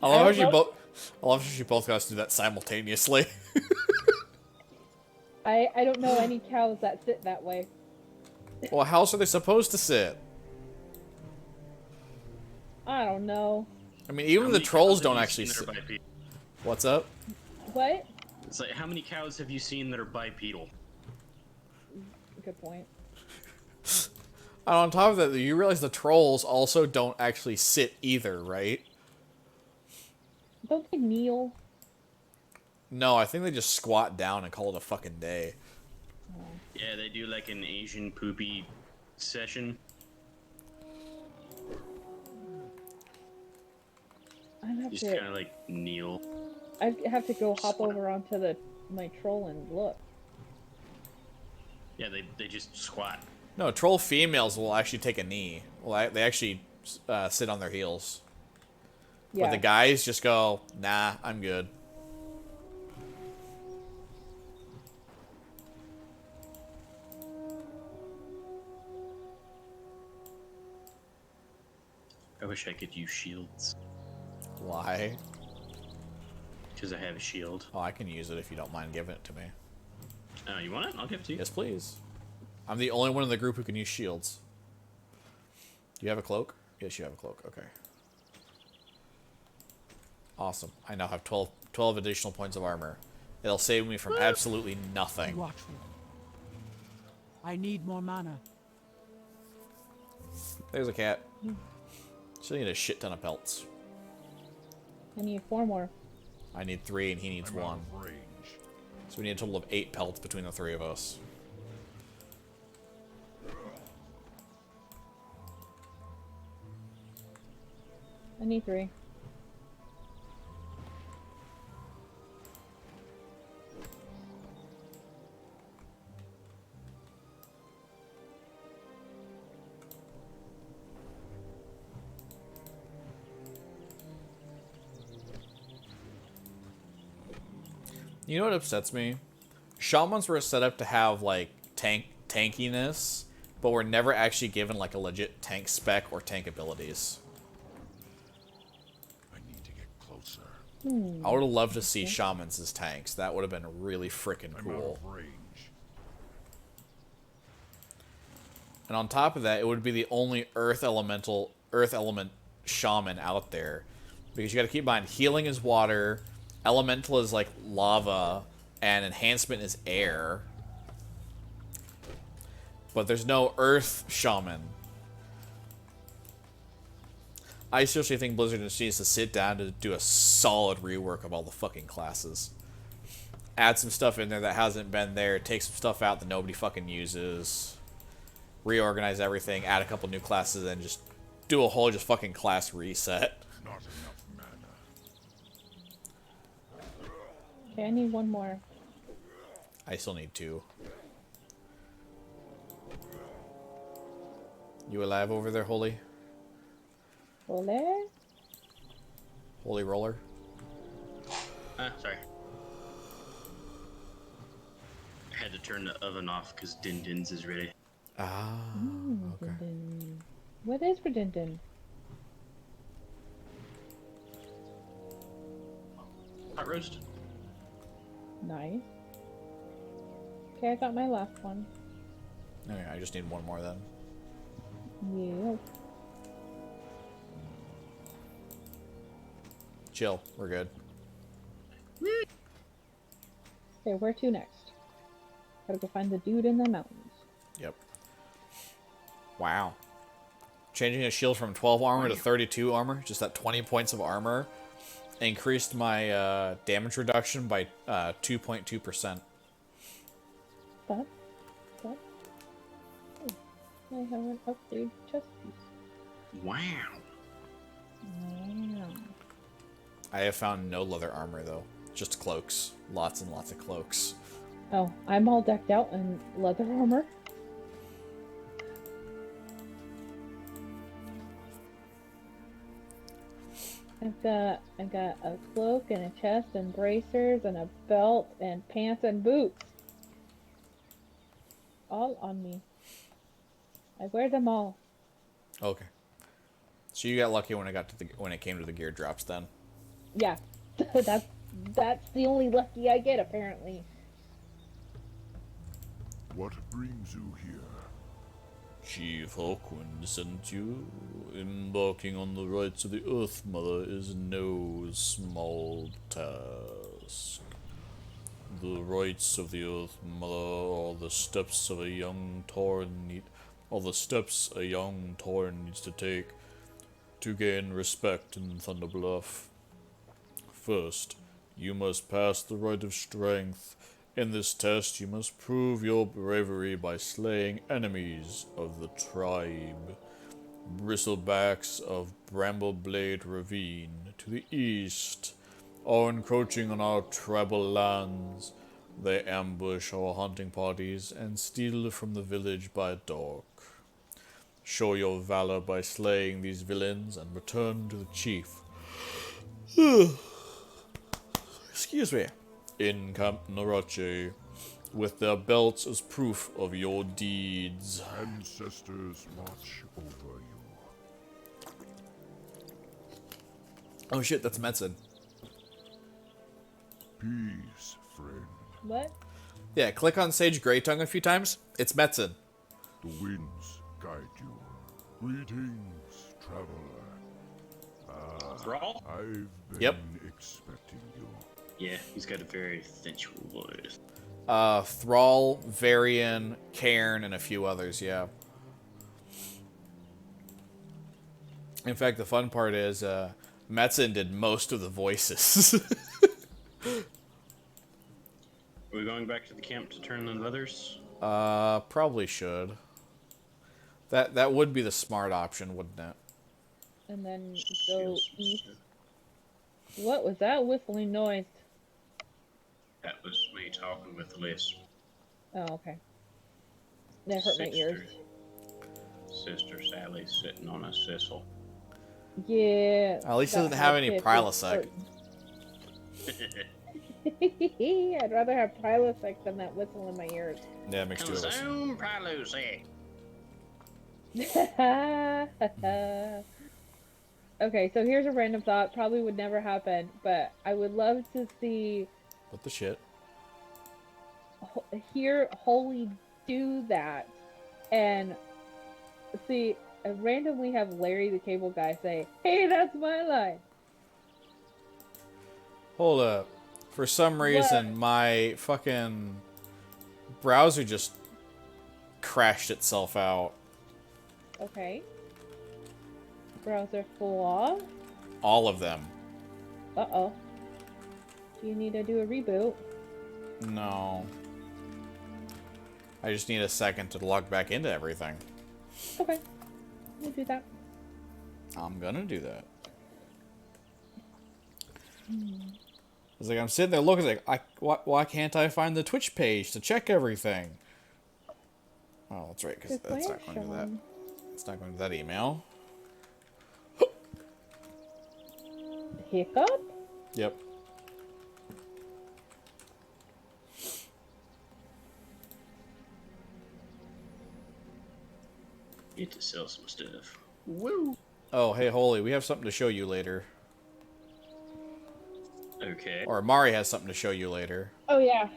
I love how don't you know. both. I love how you both got to do that simultaneously. I don't know any cows that sit that way. Well, how else are they supposed to sit? I don't know. I mean, even How the many trolls cows have don't you actually seen sit. that are bipedal? What's up? What? It's like, how many cows have you seen that are bipedal? Good point. And on top of that, you realize the trolls also don't actually sit either, right? Don't they kneel? No, I think they just squat down and call it a fucking day. Yeah, they do like an Asian poopy session. I'd have Just to. kind of like kneel. I have to go hop over onto my troll and look. Yeah, they just squat. No, troll females will actually take a knee. Well, they actually sit on their heels. Yeah. But the guys just go, nah, I'm good. I wish I could use shields. Why? Because I have a shield. Oh, I can use it if you don't mind giving it to me. Oh, you want it? I'll give it to you. Yes, please. I'm the only one in the group who can use shields. Do you have a cloak? Yes, you have a cloak. Okay. Awesome. I now have 12 additional points of armor. It'll save me from absolutely Be nothing. watchful. I need more mana. There's a cat. Still need a shit ton of pelts. I need 4 more. I need 3 and he needs I'm out 1. of range. So we need a total of 8 pelts between the 3 of us. I need 3. You know what upsets me? Shamans were set up to have, like, tankiness, but were never actually given, like, a legit tank spec or tank abilities. I need to get closer. I would have loved to see shamans as tanks. That would have been really freaking I'm cool. out of range. And on top of that, it would be the only earth element shaman out there. Because you gotta keep in mind, healing is water, elemental is like lava, and enhancement is air. But there's no earth shaman. I seriously think Blizzard just needs to sit down to do a solid rework of all the fucking classes. Add some stuff in there that hasn't been there, take some stuff out that nobody fucking uses. Reorganize everything, add a couple new classes, and just do a whole just fucking class reset. Not enough mana. Okay, I need 1 more. I still need 2. You alive over there, Holy? Ole? Holy roller? Sorry. I had to turn the oven off because Din Din's is ready. Ah, okay. Din Din. What is for Din Din? Hot roast. Nice. Okay, I got my last one. Okay, I just need one more then. Yeah. Chill, we're good. Okay, where to next? Gotta go find the dude in the mountains. Yep. Wow. Changing a shield from 12 armor to 32 armor, just that 20 points of armor, increased my damage reduction by 2.2%. That? Oh, I have an upgrade chest piece. Wow. Wow. I have found no leather armor though, just cloaks. Lots and lots of cloaks. Oh, I'm all decked out in leather armor. I got a cloak and a chest and bracers and a belt and pants and boots. All on me. I wear them all. Okay. So you got lucky when it came to the gear drops then. Yeah. that's the only lucky I get apparently. What brings you here? Chief Hawkwind sent you. Embarking on the rights of the Earth Mother is no small task. The rights of the Earth Mother are the steps a young Tauren needs to take to gain respect in Thunderbluff. First, you must pass the rite of strength. In this test, you must prove your bravery by slaying enemies of the tribe. Bristlebacks of Brambleblade Ravine to the east are encroaching on our tribal lands. They ambush our hunting parties and steal from the village by dark. Show your valor by slaying these villains and return to the chief. Excuse me. In Camp Narache, with their belts as proof of your deeds. Ancestors watch over you. Oh shit, that's Metzen. Peace, friend. What? Yeah, click on Sage Greytongue a few times. It's Metzen. The winds guide you. Greetings, traveler. Thrall? I've been Yep. expecting you. Yeah, he's got a very sensual voice. Thrall, Varian, Cairn, and a few others, yeah. In fact, the fun part is, Metzen did most of the voices. Are we going back to the camp to turn in leathers? Probably should. That would be the smart option, wouldn't it? And then go east. What was that whistling noise? That was me talking with Liz. Oh, okay. That hurt my ears. Sister Sally sitting on a sisal. Yeah. At least it that doesn't have high any pitch is Prilosec. hurting. I'd rather have Prilosec than that whistle in my ears. Yeah, it makes two of us. Consume Prilosec. Okay, so here's a random thought. Probably would never happen, but I would love to What the shit? hear Holy do that and randomly have Larry the cable guy say, "Hey, that's my line." Hold up. For some reason, my fucking browser just crashed itself out. Okay. Browser flaw. All of them. Uh-oh. Do you need to do a reboot? No. I just need a second to log back into everything. Okay. We'll do that. I'm gonna do that. It's like I'm sitting there looking like, why can't I find the Twitch page to check everything? Oh, that's right, because that's not going to do that. It's not going to that email. Hiccup? Yep. Need to sell some stuff. Woo! Oh, hey, Holy, we have something to show you later. Okay. Or Mari has something to show you later. Oh, yeah.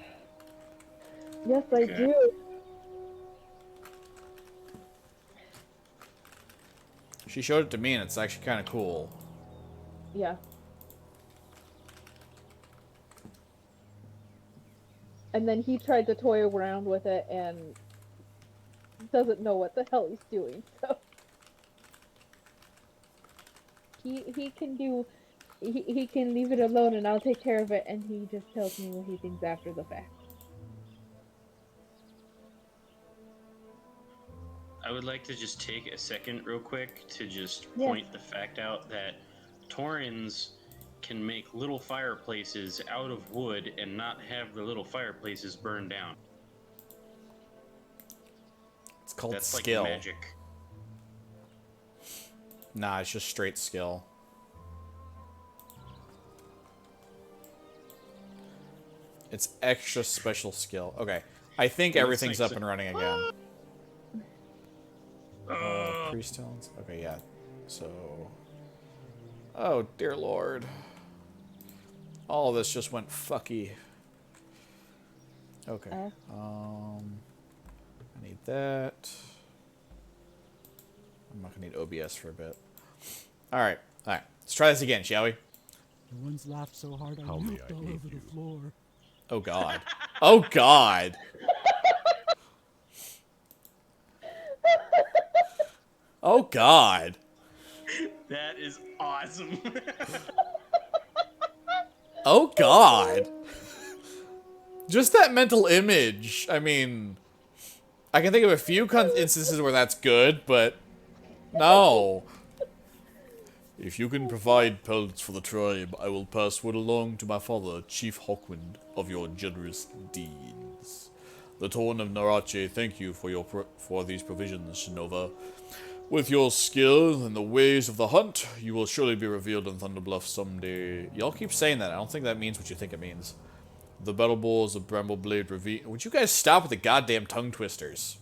Yes, I Okay. do. She showed it to me, and it's actually kind of cool. Yeah. And then he tried to toy around with it and doesn't know what the hell he's doing. So he can do he can leave it alone and I'll take care of it, and he just tells me what he thinks after the fact. I would like to just take a second real quick to just Yes. point the fact out that Taurens can make little fireplaces out of wood and not have the little fireplaces burn down. It's called That's skill. like magic. Nah, it's just straight skill. It's extra special skill. Okay. I think Looks everything's like up so- and running again. Priest tones? Okay, yeah. So... Oh, dear lord. All of this just went fucky. Okay. I need that. I'm not gonna need OBS for a bit. Alright. Alright. Let's try this again, shall we? You once laughed so hard I How may milked I all aid over the you? floor. Oh god. Oh god. Oh god. That is awesome. Oh god. Just that mental image. I mean, I can think of a few instances where that's good, but no. If you can provide pellets for the tribe, I will pass word along to my father, Chief Hawkwind, of your generous deeds. The Tauren of R.A.G.G thank you for these provisions, Nova. With your skill and the ways of the hunt, you will surely be revealed in Thunderbluff someday. Y'all keep saying that. I don't think that means what you think it means. The battle balls of Brambleblade Ravine. Would you guys stop with the goddamn tongue twisters?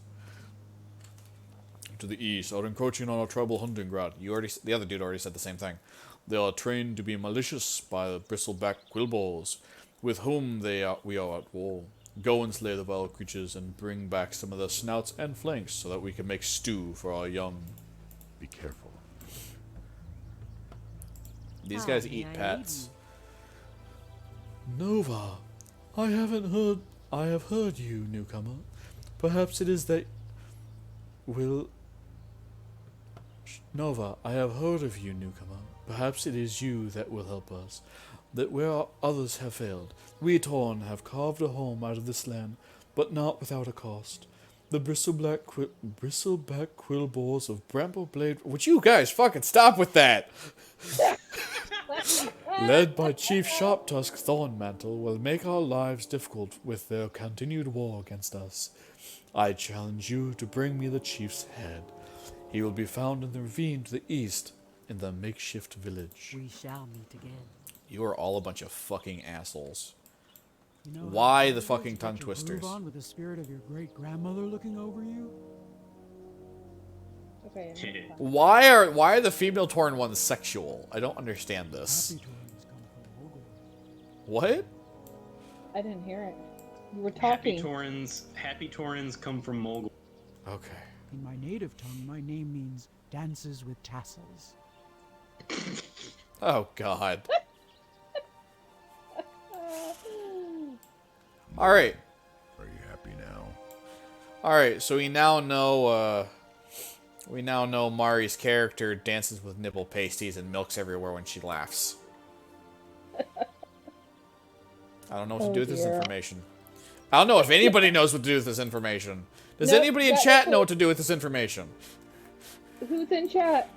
To the east are encroaching on our tribal hunting ground. The other dude already said the same thing. They are trained to be malicious by the bristleback quillballs, with whom we are at war. Go and slay the vile creatures and bring back some of their snouts and flanks so that we can make stew for our young. Be careful. These How guys may eat I aid pets. Nova, I have heard you, newcomer. Perhaps it is that Nova, I have heard of you, newcomer. Perhaps it is you that will help us. That where others have failed, we Tauren have carved a home out of this land, but not without a cost. The bristleback quillballs of Brambleblade. Would you guys fucking stop with that? Led by Chief Sharptusk Thornmantle, will make our lives difficult with their continued war against us. I challenge you to bring me the chief's head. He will be found in the ravine to the east, in the makeshift village. We shall meet again. You are all a bunch of fucking assholes. You know how Why hard the it is fucking to tongue get your groove twisters? on with the spirit of your great grandmother looking over you? Okay. I'm fine. Why are the female Tauren ones sexual? I don't understand this. Happy Taurens come from Mogul. What? I didn't hear it. You were Happy talking. Happy Taurens come from Mogul. Okay. In my native tongue, my name means dances with tassels. Oh god. Alright. Are you happy now? Alright, so we now know Mari's character dances with nipple pasties and milks everywhere when she laughs. I don't know what to do with this dear. information. I don't know if anybody knows what to do with this information. Does No, anybody in that- chat know what to do with this information? Who's in chat?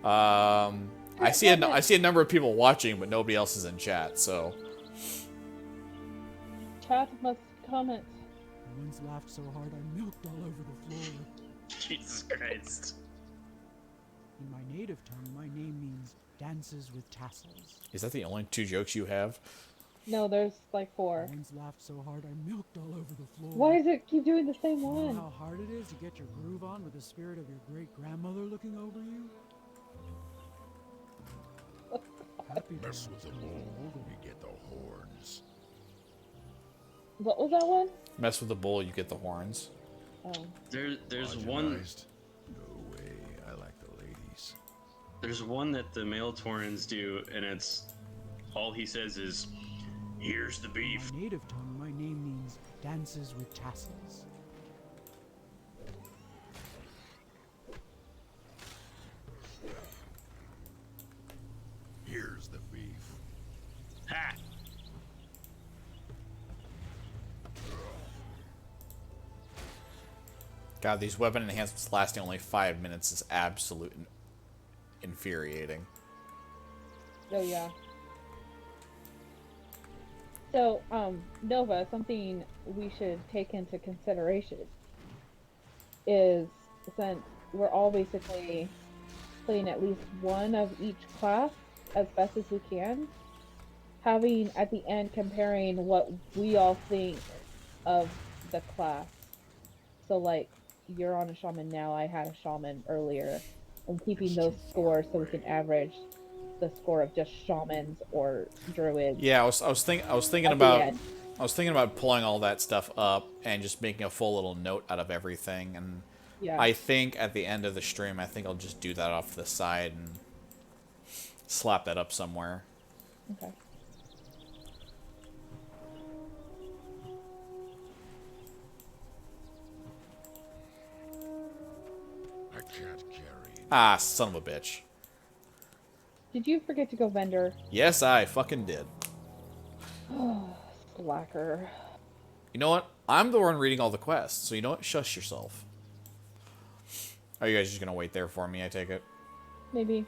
I see a number of people watching, but nobody else is in chat, so. Chat must comment. You once laughed so hard I milked all over the floor. Jesus Christ. In my native tongue, my name means dances with tassels. Is that the only 2 jokes you have? No, there's like 4. I once laughed so hard I milked all over the floor. Why does it keep doing the same You know one? how hard it is to get your groove on with the spirit of your great-grandmother looking over you? Happy Mess with the times bull, getting older. you get the horns. What was that one? Mess with the bull, you get the horns. Oh. There's one. Homogenized? No way, I like the ladies. There's one that the male Taurens do, and it's all he says is, "Here's the In beef." my native tongue, my name means dances with tassels. Here's the beef. Ha! God, these weapon enhancements lasting only 5 minutes is absolute infuriating. Oh yeah. So, Nova, something we should take into consideration is, since we're all basically playing at least one of each class as best as we can, having at the end comparing what we all think of the class. So like, you're on a shaman now, I had a shaman earlier, and keeping those scores so we can average the score of just shamans or druids. Yeah, I was thinking At the about end. pulling all that stuff up and just making a full little note out of everything. And Yeah. I think at the end of the stream, I think I'll just do that off to the side and slap that up somewhere. Okay. I can't carry. Ah, son of a bitch. Did you forget to go vendor? Yes, I fucking did. Slacker. You know what? I'm the one reading all the quests, so you know what? Shush yourself. Are you guys just gonna wait there for me, I take it? Maybe.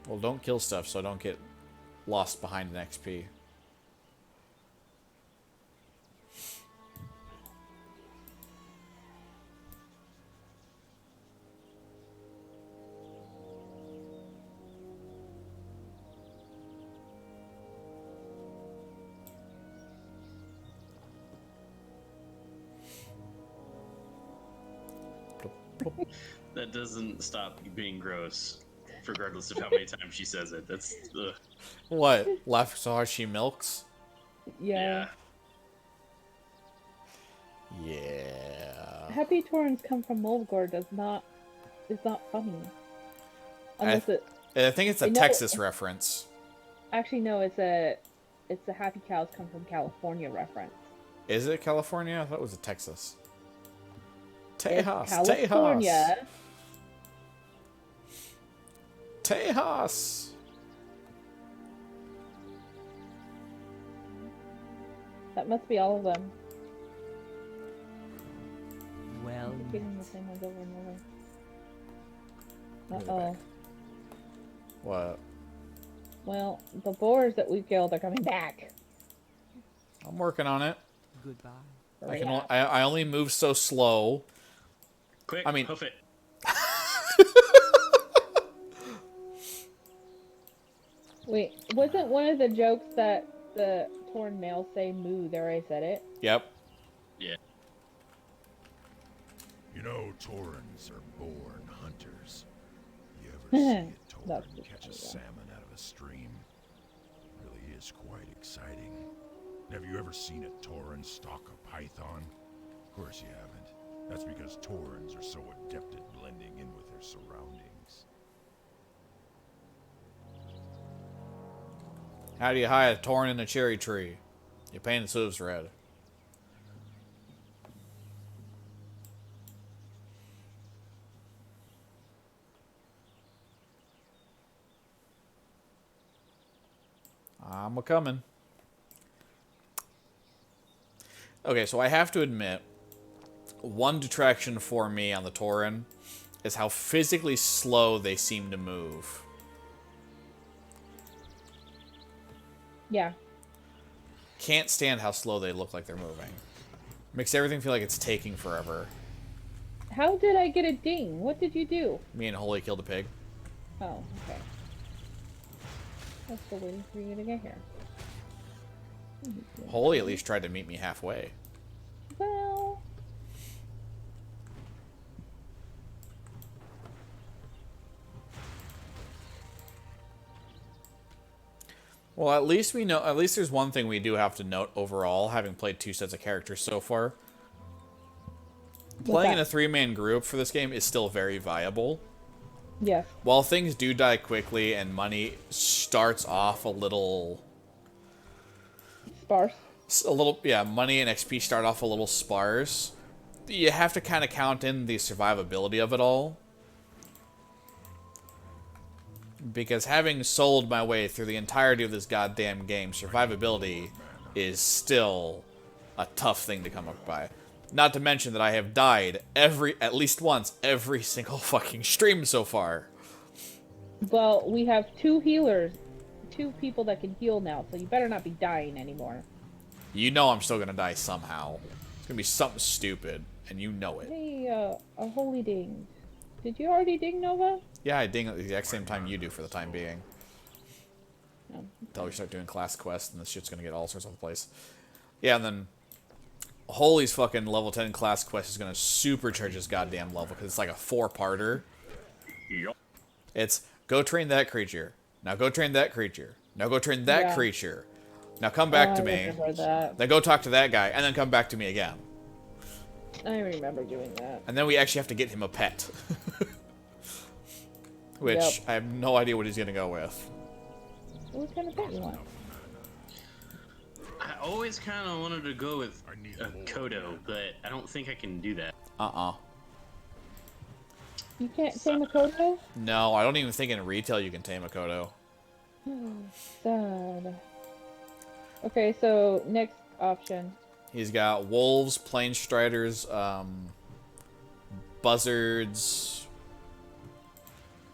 Well, don't kill stuff so I don't get lost behind an XP. That doesn't stop you being gross, regardless of how many times she says it. That's ugh. What? Laugh so hard she milks? Yeah. Yeah. Happy Taurens come from Moldgore is not funny. Unless I think it's a No. Texas reference. actually no, it's the Happy Cows come from California reference. Is it California? I thought it was a Texas. It's Tejas. California. Tejas. That must be all of them. Well, Repeating the same ones over and Give over. me Uh the oh. What? Well, the boars that we killed are coming back. I'm working on it. goodbye. I can. Yeah. I only move so slow. Quick, I mean- hoof it. Wait, wasn't one of the jokes that the Tauren males say moo? There, I said it. Yep. You know, Taurens are born hunters. You ever see a That's Tauren just catch a funny, yeah. salmon out of a stream? Really is quite exciting. Have you ever seen a Tauren stalk a python? Of course you haven't. That's because Taurens are so adept at blending in with their surroundings. How do you hide a Tauren in a cherry tree? You paint its hooves red. I'm a-coming. Okay, so I have to admit, one detraction for me on the Tauren is how physically slow they seem to move. Yeah. Can't stand how slow they look like they're moving. Makes everything feel like it's taking forever. How did I get a ding? What did you do? Me and Holy killed a pig. Oh, okay. I'm still waiting for you to get here. Holy at least tried to meet me halfway. Well... Well, at least we know. At least there's one thing we do have to note overall, having played 2 sets of characters so far. Playing in a 3-man group for this game is still very viable. Yes. While things do die quickly and money starts off a little... Sparse. Yeah, money and XP start off a little sparse. You have to kind of count in the survivability of it all. Because having sold my way through the entirety of this goddamn game, survivability is still a tough thing to come up by. Not to mention that I have died at least once, every single fucking stream so far. Well, we have 2 healers. 2 people that can heal now, so you better not be dying anymore. You know I'm still gonna die somehow. It's gonna be something stupid, and you know it. Hey, a holy ding. Did you already ding, Nova? Yeah, I ding at the exact same time you do for the time being. No. Until we start doing class quests, and this shit's gonna get all sorts of the place. Yeah, and then Holy's fucking level 10 class quest is gonna supercharge his goddamn level, because it's like a 4-parter. Yup. It's, go train that creature. Now go train that creature. Now go train that Yeah. creature. Now come back to I me. remember that. Then go talk to that guy, and then come back to me again. I remember doing that. And then we actually have to get him a pet. Which, Yep. I have no idea what he's gonna go with. What kind of pet you want? I always kind of wanted to go with a Kodo, but I don't think I can do that. You can't tame a Kodo? No, I don't even think in retail you can tame a Kodo. Sad. Okay, so next option. He's got wolves, plain striders, buzzards.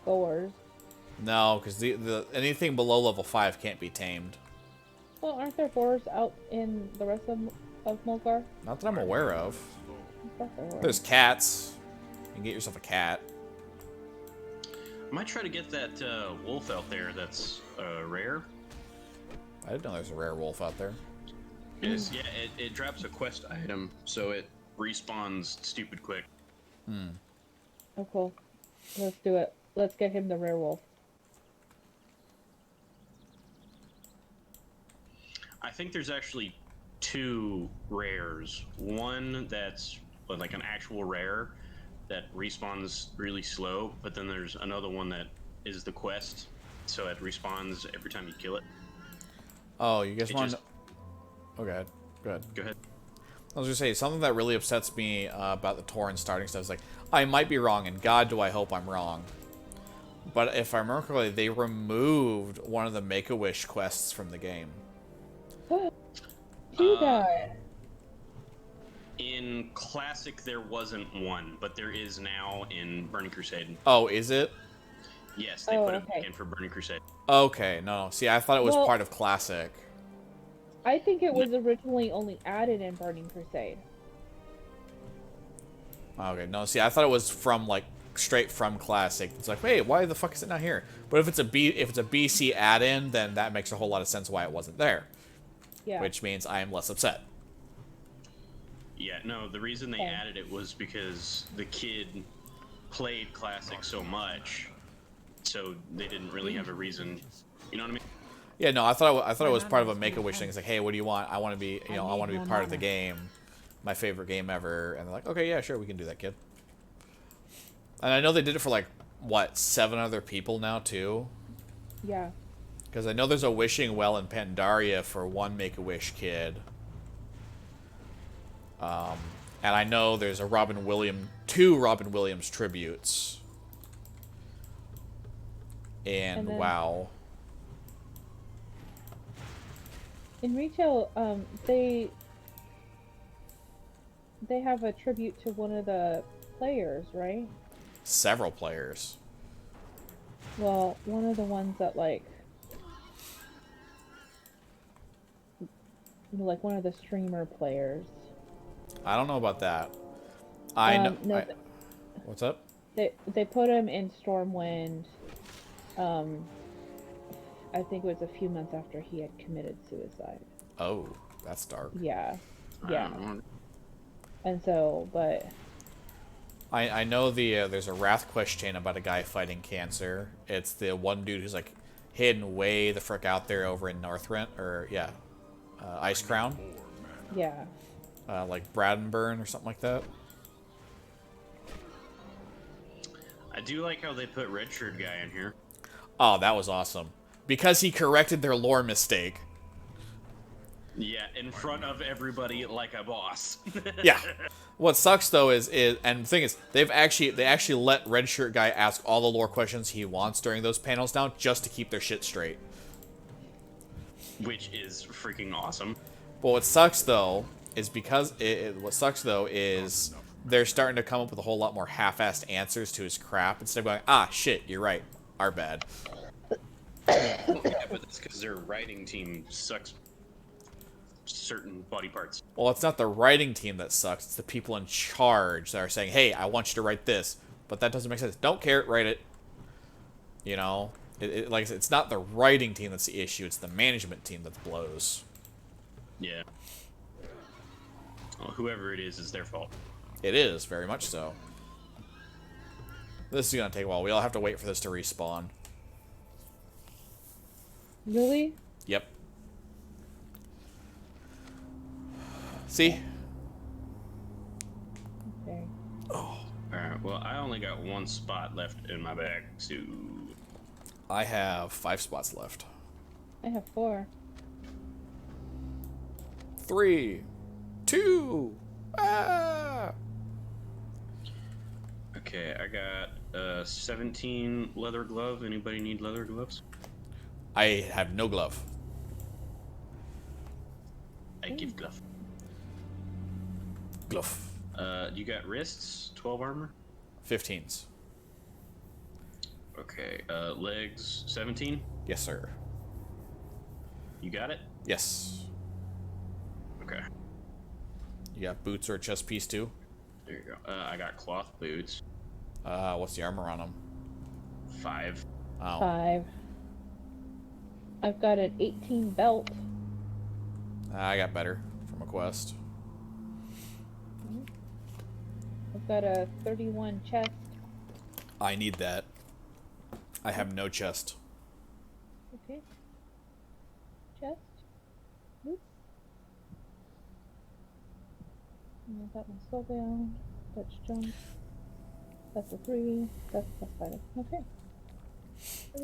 Boars. No, because the anything below level 5 can't be tamed. Well, aren't there boars out in the rest of Mulgar? Not that I'm aware of. I thought there were. There's cats. You can get yourself a cat. I might try to get that wolf out there that's rare. I didn't know there's a rare wolf out there. Yeah, it drops a quest item, so it respawns stupid quick. Oh, cool. Let's do it. Let's get him the rare wolf. I think there's actually 2 rares. One that's like an actual rare that respawns really slow, but then there's another one that is the quest, so it respawns every time you kill it. Oh, you guys It want just- to... Okay, good. Go ahead. I was gonna say, something that really upsets me about the Tauren starting stuff is like, I might be wrong, and God do I hope I'm wrong. But if I remember correctly, they removed one of the Make-A-Wish quests from the game. Do that. In Classic, there wasn't one, but there is now in Burning Crusade. Oh, is it? Yes, they Oh, put it okay. in for Burning Crusade. Okay, no. See, I thought it was Well- part of Classic. I think it was originally only added in Burning Crusade. Okay, no, see, I thought it was from, like, straight from Classic. It's like, wait, why the fuck is it not here? But if it's a BC add-in, then that makes a whole lot of sense why it wasn't there. Yeah. Which means I am less upset. Yeah, no, the reason they added it was because the kid played Classic so much, so they didn't really have a reason. You know what I mean? Yeah, no, I thought it was part of a Make-A-Wish thing. It's like, hey, what do you want? I want to be, I want to be part of the game, my favorite game ever. And they're like, okay, yeah, sure, we can do that, kid. And I know they did it for like what, 7 other people now too. Yeah. Because I know there's a wishing well in Pandaria for one Make-A-Wish kid. And I know there's a two Robin Williams tributes. And then- wow. In retail, they have a tribute to one of the players, right? Several players. Well, one of the ones that like one of the streamer players. I don't know about that. I know. No, What's up? They put him in Stormwind. Um, I think it was a few months after he had committed suicide. Oh, that's dark. Yeah, I yeah. don't know. And so, but I know there's a Wrath quest chain about a guy fighting cancer. It's the one dude who's like hidden way the frick out there over in Northrent, or yeah, Ice Crown, yeah. like Bradenburn or something like that. I do like how they put red shirt guy in here. Oh, that was awesome because he corrected their lore mistake. Yeah, in front of everybody like a boss. Yeah. What sucks though is and the thing is they actually let Red Shirt guy ask all the lore questions he wants during those panels now just to keep their shit straight. Which is freaking awesome. But what sucks though is they're starting to come up with a whole lot more half-assed answers to his crap instead of going, ah shit, you're right, our bad. Yeah, but that's because their writing team sucks certain body parts. Well, it's not the writing team that sucks, it's the people in charge that are saying, hey, I want you to write this, but that doesn't make sense. Don't care, write it. You know, like I said, it's not the writing team that's the issue, it's the management team that blows. Yeah. Well, whoever it is their fault. It is, very much so. This is gonna take a while. We all have to wait for this to respawn. Really? Yep. See? Okay. Alright, well, I only got one spot left in my bag, so... I have 5 spots left. I have 4. 3, 2, ah! Okay, I got 17 leather glove. Anybody need leather gloves? I have no glove. I give glove. Glove. You got wrists, 12 armor? 15s. Okay, legs, 17? Yes, sir. You got it? Yes. Okay, You got boots or a chest piece too? there you go. I got cloth boots, What's the armor on them? 5. Oh. 5. I've got an 18 belt. I got better from a quest. I've got a 31 chest. I need that. I have no chest. Okay. Chest. Oops. And I've got my spellbound. Touch jump. That's a 3. That's plus 5. Okay.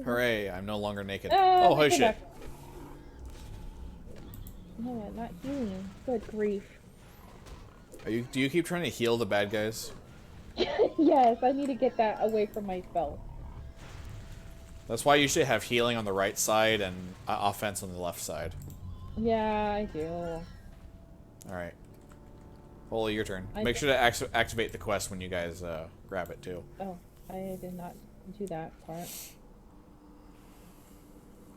Hooray, I'm no longer naked. Ah, Oh, holy came shit. back. No, not healing. Good grief. Do you keep trying to heal the bad guys? Yes, I need to get that away from my spell. That's why you should have healing on the right side and offense on the left side. Yeah, I do. Alright. Holy, your turn. I Make d- sure to activate the quest when you guys grab it, too. Oh, I did not do that part.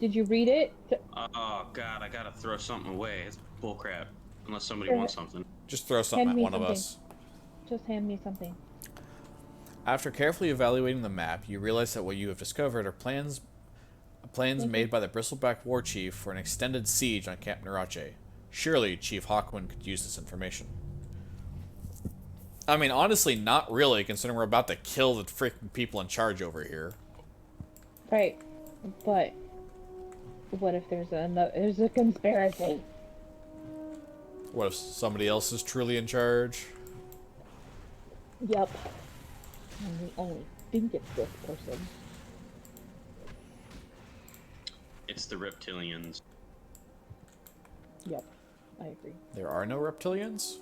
Did you read it? Oh, God, I gotta throw something away. It's bullcrap. Unless somebody Sure. wants something. Just throw something Hand at me one of something. us. Just hand me something. After carefully evaluating the map, you realize that what you have discovered are plans made by the Bristleback war chief for an extended siege on Camp Narache. Surely Chief Hawkwind could use this information. I mean, honestly, not really, considering we're about to kill the freaking people in charge over here. Right, but what if there's a conspiracy? What if somebody else is truly in charge? Yep. And we only think it's this person. It's the reptilians. Yep, I agree. There are no reptilians?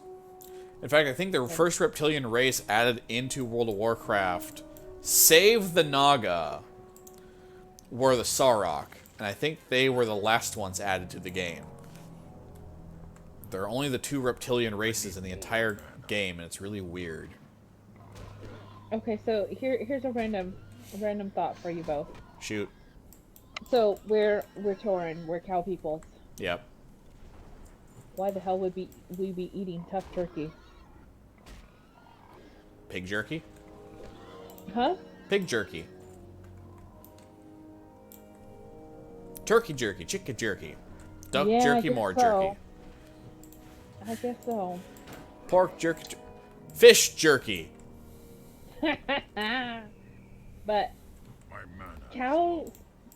In fact, I think the first reptilian race added into World of Warcraft, save the Naga, were the Sarok. And I think they were the last ones added to the game. There are only the 2 reptilian races in the entire game, and it's really weird. Okay, so here's a random thought for you both. Shoot. So we're Tauren, we're cow peoples. Yep. Why the hell would we be eating tough turkey? Pig jerky? Huh? Pig jerky. Turkey jerky, chicken jerky. Duck Yeah, I jerky, guess more so. jerky. I guess so. Pork jerky, fish jerky. But My mana. cows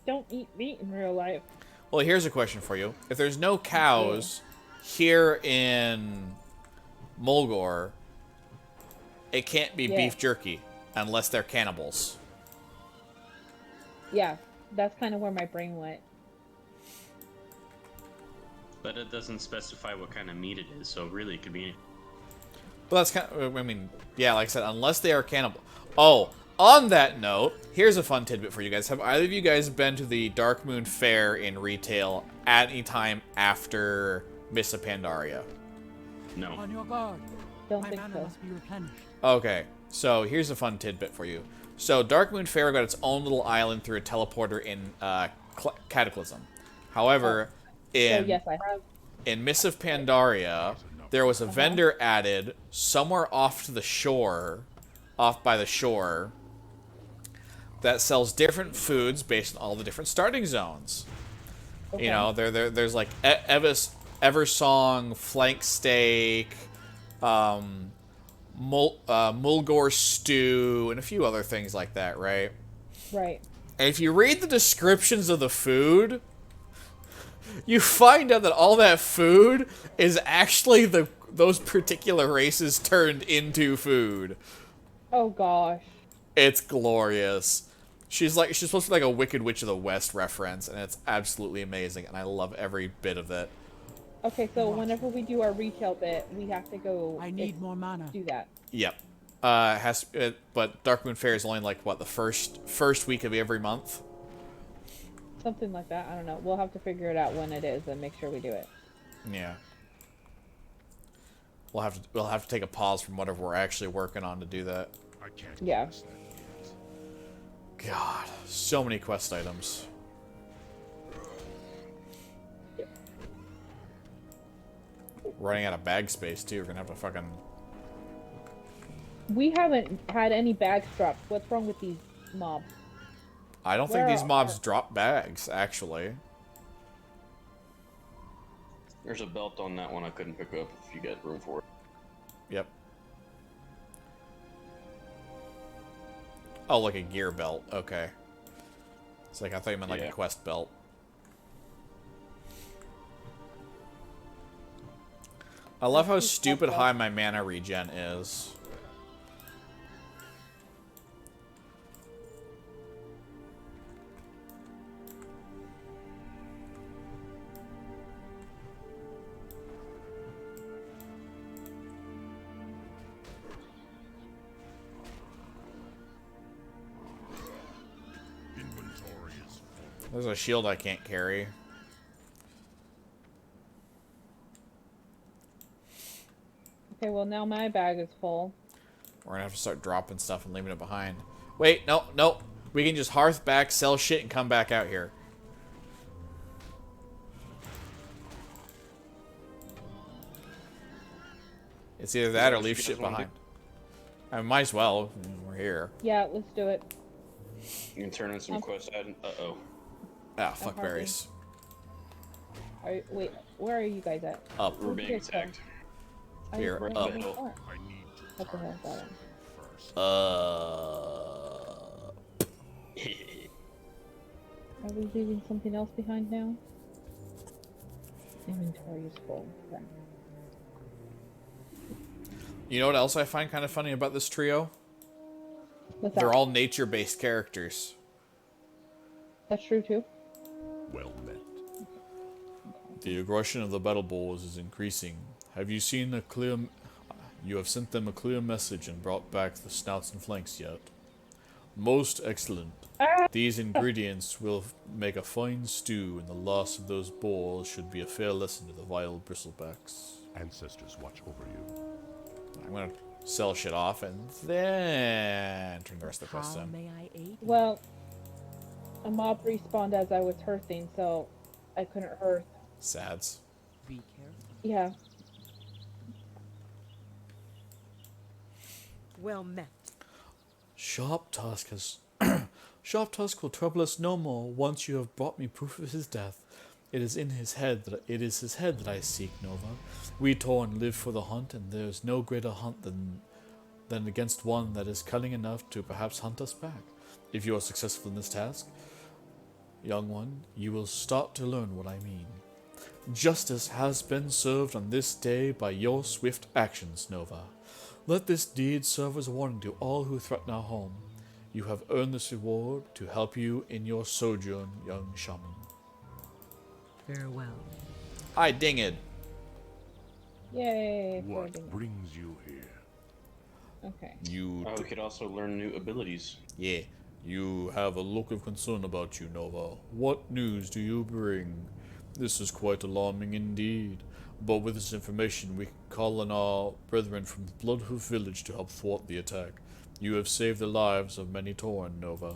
don't eat meat in real life. Well, here's a question for you. If there's no cows here in Mulgore, it can't be Yeah. beef jerky unless they're cannibals. Yeah, that's kind of where my brain went. But it doesn't specify what kind of meat it is, so really it could be anything. But that's kind of, I mean, yeah, like I said, unless they are cannibal. Oh, on that note, here's a fun tidbit for you guys. Have either of you guys been to the Dark Moon Fair in retail at any time after Mists of Pandaria? No. On your guard. Don't My think mana so. must be replenished. Okay, so here's a fun tidbit for you. So Dark Moon Fair got its own little island through a teleporter in Cataclysm. However, So in yes, I have. in Mists of Pandaria, there was a vendor added somewhere off to the shore, off by the shore, that sells different foods based on all the different starting zones. Okay. You know, there's like Eversong, flank steak, Mulgore stew, and a few other things like that, right? Right. And if you read the descriptions of the food, you find out that all that food is actually those particular races turned into food. Oh gosh. It's glorious. She's supposed to be like a Wicked Witch of the West reference, and it's absolutely amazing, and I love every bit of it. Okay, so whenever we do our retail bit, we have to go. I need more mana. Do that. Yep. But Dark Moon Fair is only like what, the first week of every month. Something like that. I don't know. We'll have to figure it out when it is and make sure we do it. Yeah. We'll have to take a pause from whatever we're actually working on to do that. I can't Yeah. guess that yet. God, so many quest items. Running out of bag space too. We're gonna have to fucking. We haven't had any bags dropped. What's wrong with these mobs? I don't Where think these are- mobs drop bags, actually. There's a belt on that one I couldn't pick up if you get room for it. Yep. Oh, like a gear belt. Okay. It's like I thought you meant like Yeah. a quest belt. I love how stupid high my mana regen is. Inventory is full. There's a shield I can't carry. Okay, well now my bag is full. We're gonna have to start dropping stuff and leaving it behind. Wait, no. We can just hearth back, sell shit, and come back out here. It's either that or leave shit behind. I might as well. We're here. Yeah, let's do it. You can turn in some quest item. Uh-oh. Ah, fuck hearthy. berries. Wait, where are you guys at? Up. We're being attacked. Here, where up. are you at? I need to What the hell is that? first. Are we leaving something else behind now? Inventory is full. Okay. You know what else I find kind of funny about this trio? What's that? They're all nature-based characters. That's true too. Well met. The aggression of the battle bulls is increasing. Have you seen a clear... You have sent them a clear message and brought back the snouts and flanks yet? Most excellent. These ingredients will make a fine stew, and the loss of those bulls should be a fair lesson to the vile bristlebacks. Ancestors watch over you. I'm gonna sell shit off and then turn the rest of the quest How in. may I aid you? Well, a mob respawned as I was hearthing, so I couldn't hearth. Sads. Be careful. Yeah. Well met. Sharp Tusk has Sharp Tusk will trouble us no more once you have brought me proof of his death. It is his head that I seek, Nova. We Tauren live for the hunt, and there is no greater hunt than against one that is cunning enough to perhaps hunt us back. If you are successful in this task, young one, you will start to learn what I mean. Justice has been served on this day by your swift actions, Nova. Let this deed serve as a warning to all who threaten our home. You have earned this reward to help you in your sojourn, young shaman. Farewell. I dinged. Yay. for What doing brings you here? it. Okay. You, We could also learn new abilities. yeah, you have a look of concern about you, Nova. What news do you bring? This is quite alarming indeed. But with this information, we can call on our brethren from Bloodhoof Village to help thwart the attack. You have saved the lives of many Tauren, Nova.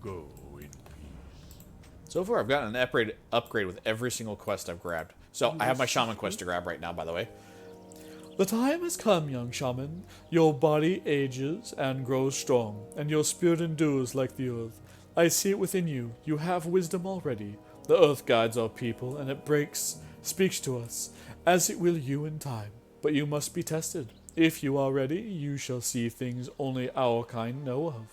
Go in peace. So far, I've gotten an upgrade with every single quest I've grabbed. So, I have my shaman quest to grab right now, by the way. The time has come, young shaman. Your body ages and grows strong, and your spirit endures like the earth. I see it within you. You have wisdom already. The earth guides our people, and it speaks to us, as it will you in time. But you must be tested. If you are ready, you shall see things only our kind know of.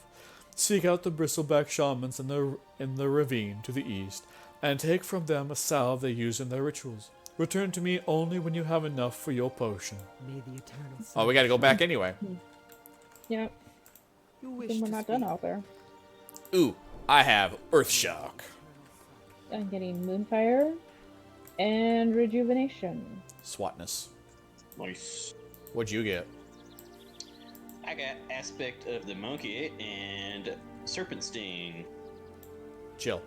Seek out the bristleback shamans in the ravine to the east, and take from them a salve they use in their rituals. Return to me only when you have enough for your potion. May the eternal Oh, we gotta go back anyway. Yep. You wish Then we're to not done speak. out there. Ooh, I have Earthshock. I'm getting Moonfire and Rejuvenation. Swatness. Nice. What'd you get? I got Aspect of the Monkey and Serpent Sting. Chill.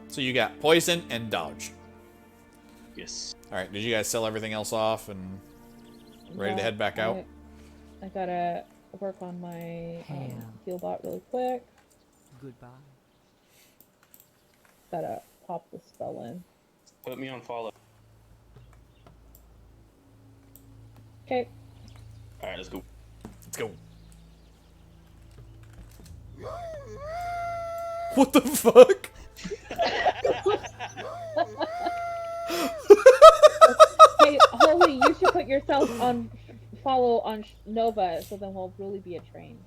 So you got Poison and Dodge. Yes. Alright, did you guys sell everything else off and ready to Yeah, head back out? I gotta work on my Ham. heal bot really quick. Goodbye. Gotta pop the spell in. Put me on follow. Okay. Alright, let's go. Let's go. What the fuck? Hey, Holy, you should put yourself on follow on Nova, so then we'll really be a train.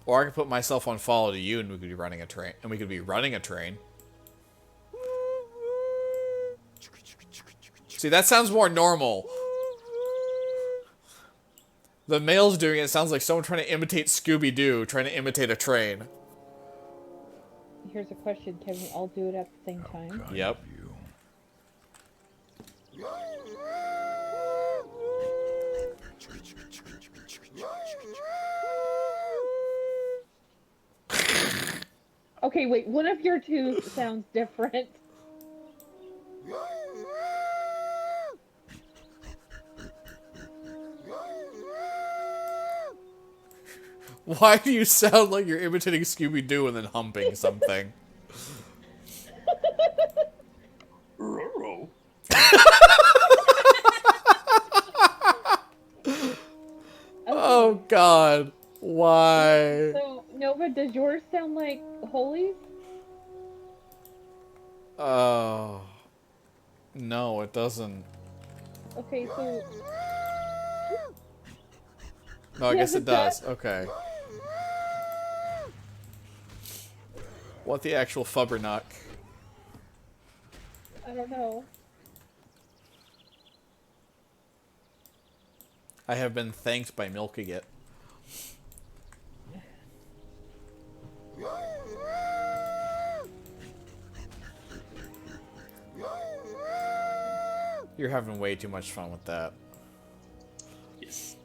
Or I could put myself on follow to you and we could be running a train. And we could be running a train. See, that sounds more normal. The male's doing it sounds like someone trying to imitate Scooby-Doo, trying to imitate a train. Here's a question: can we all do it at the same time? Kind Yep. of you. Okay, wait. One of your two sounds different. Why do you sound like you're imitating Scooby-Doo and then humping something? Roro. Oh, God. Why? So, Nova, does yours sound like Holy's? Oh. No, it doesn't. Okay, so No, I Yeah, guess it it does. does. Okay. What the actual fubbernuck? I don't know. I have been thanked by milking it. You're having way too much fun with that. Yes.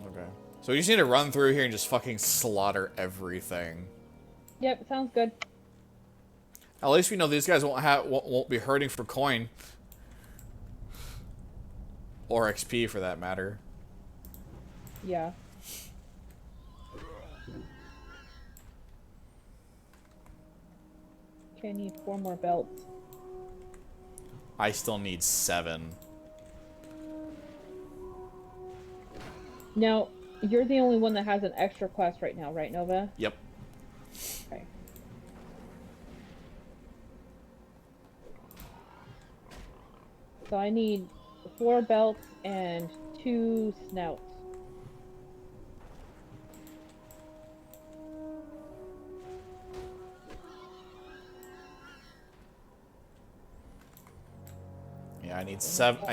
Okay. So we just need to run through here and just fucking slaughter everything. Yep, sounds good. At least we know these guys won't be hurting for coin. Or XP for that matter. Yeah. Okay, I need 4 more belts. I still need 7. Now, You're the only one that has an extra quest right now, right, Nova? Yep. Okay. So I need 4 belts and 2 snouts. Yeah, I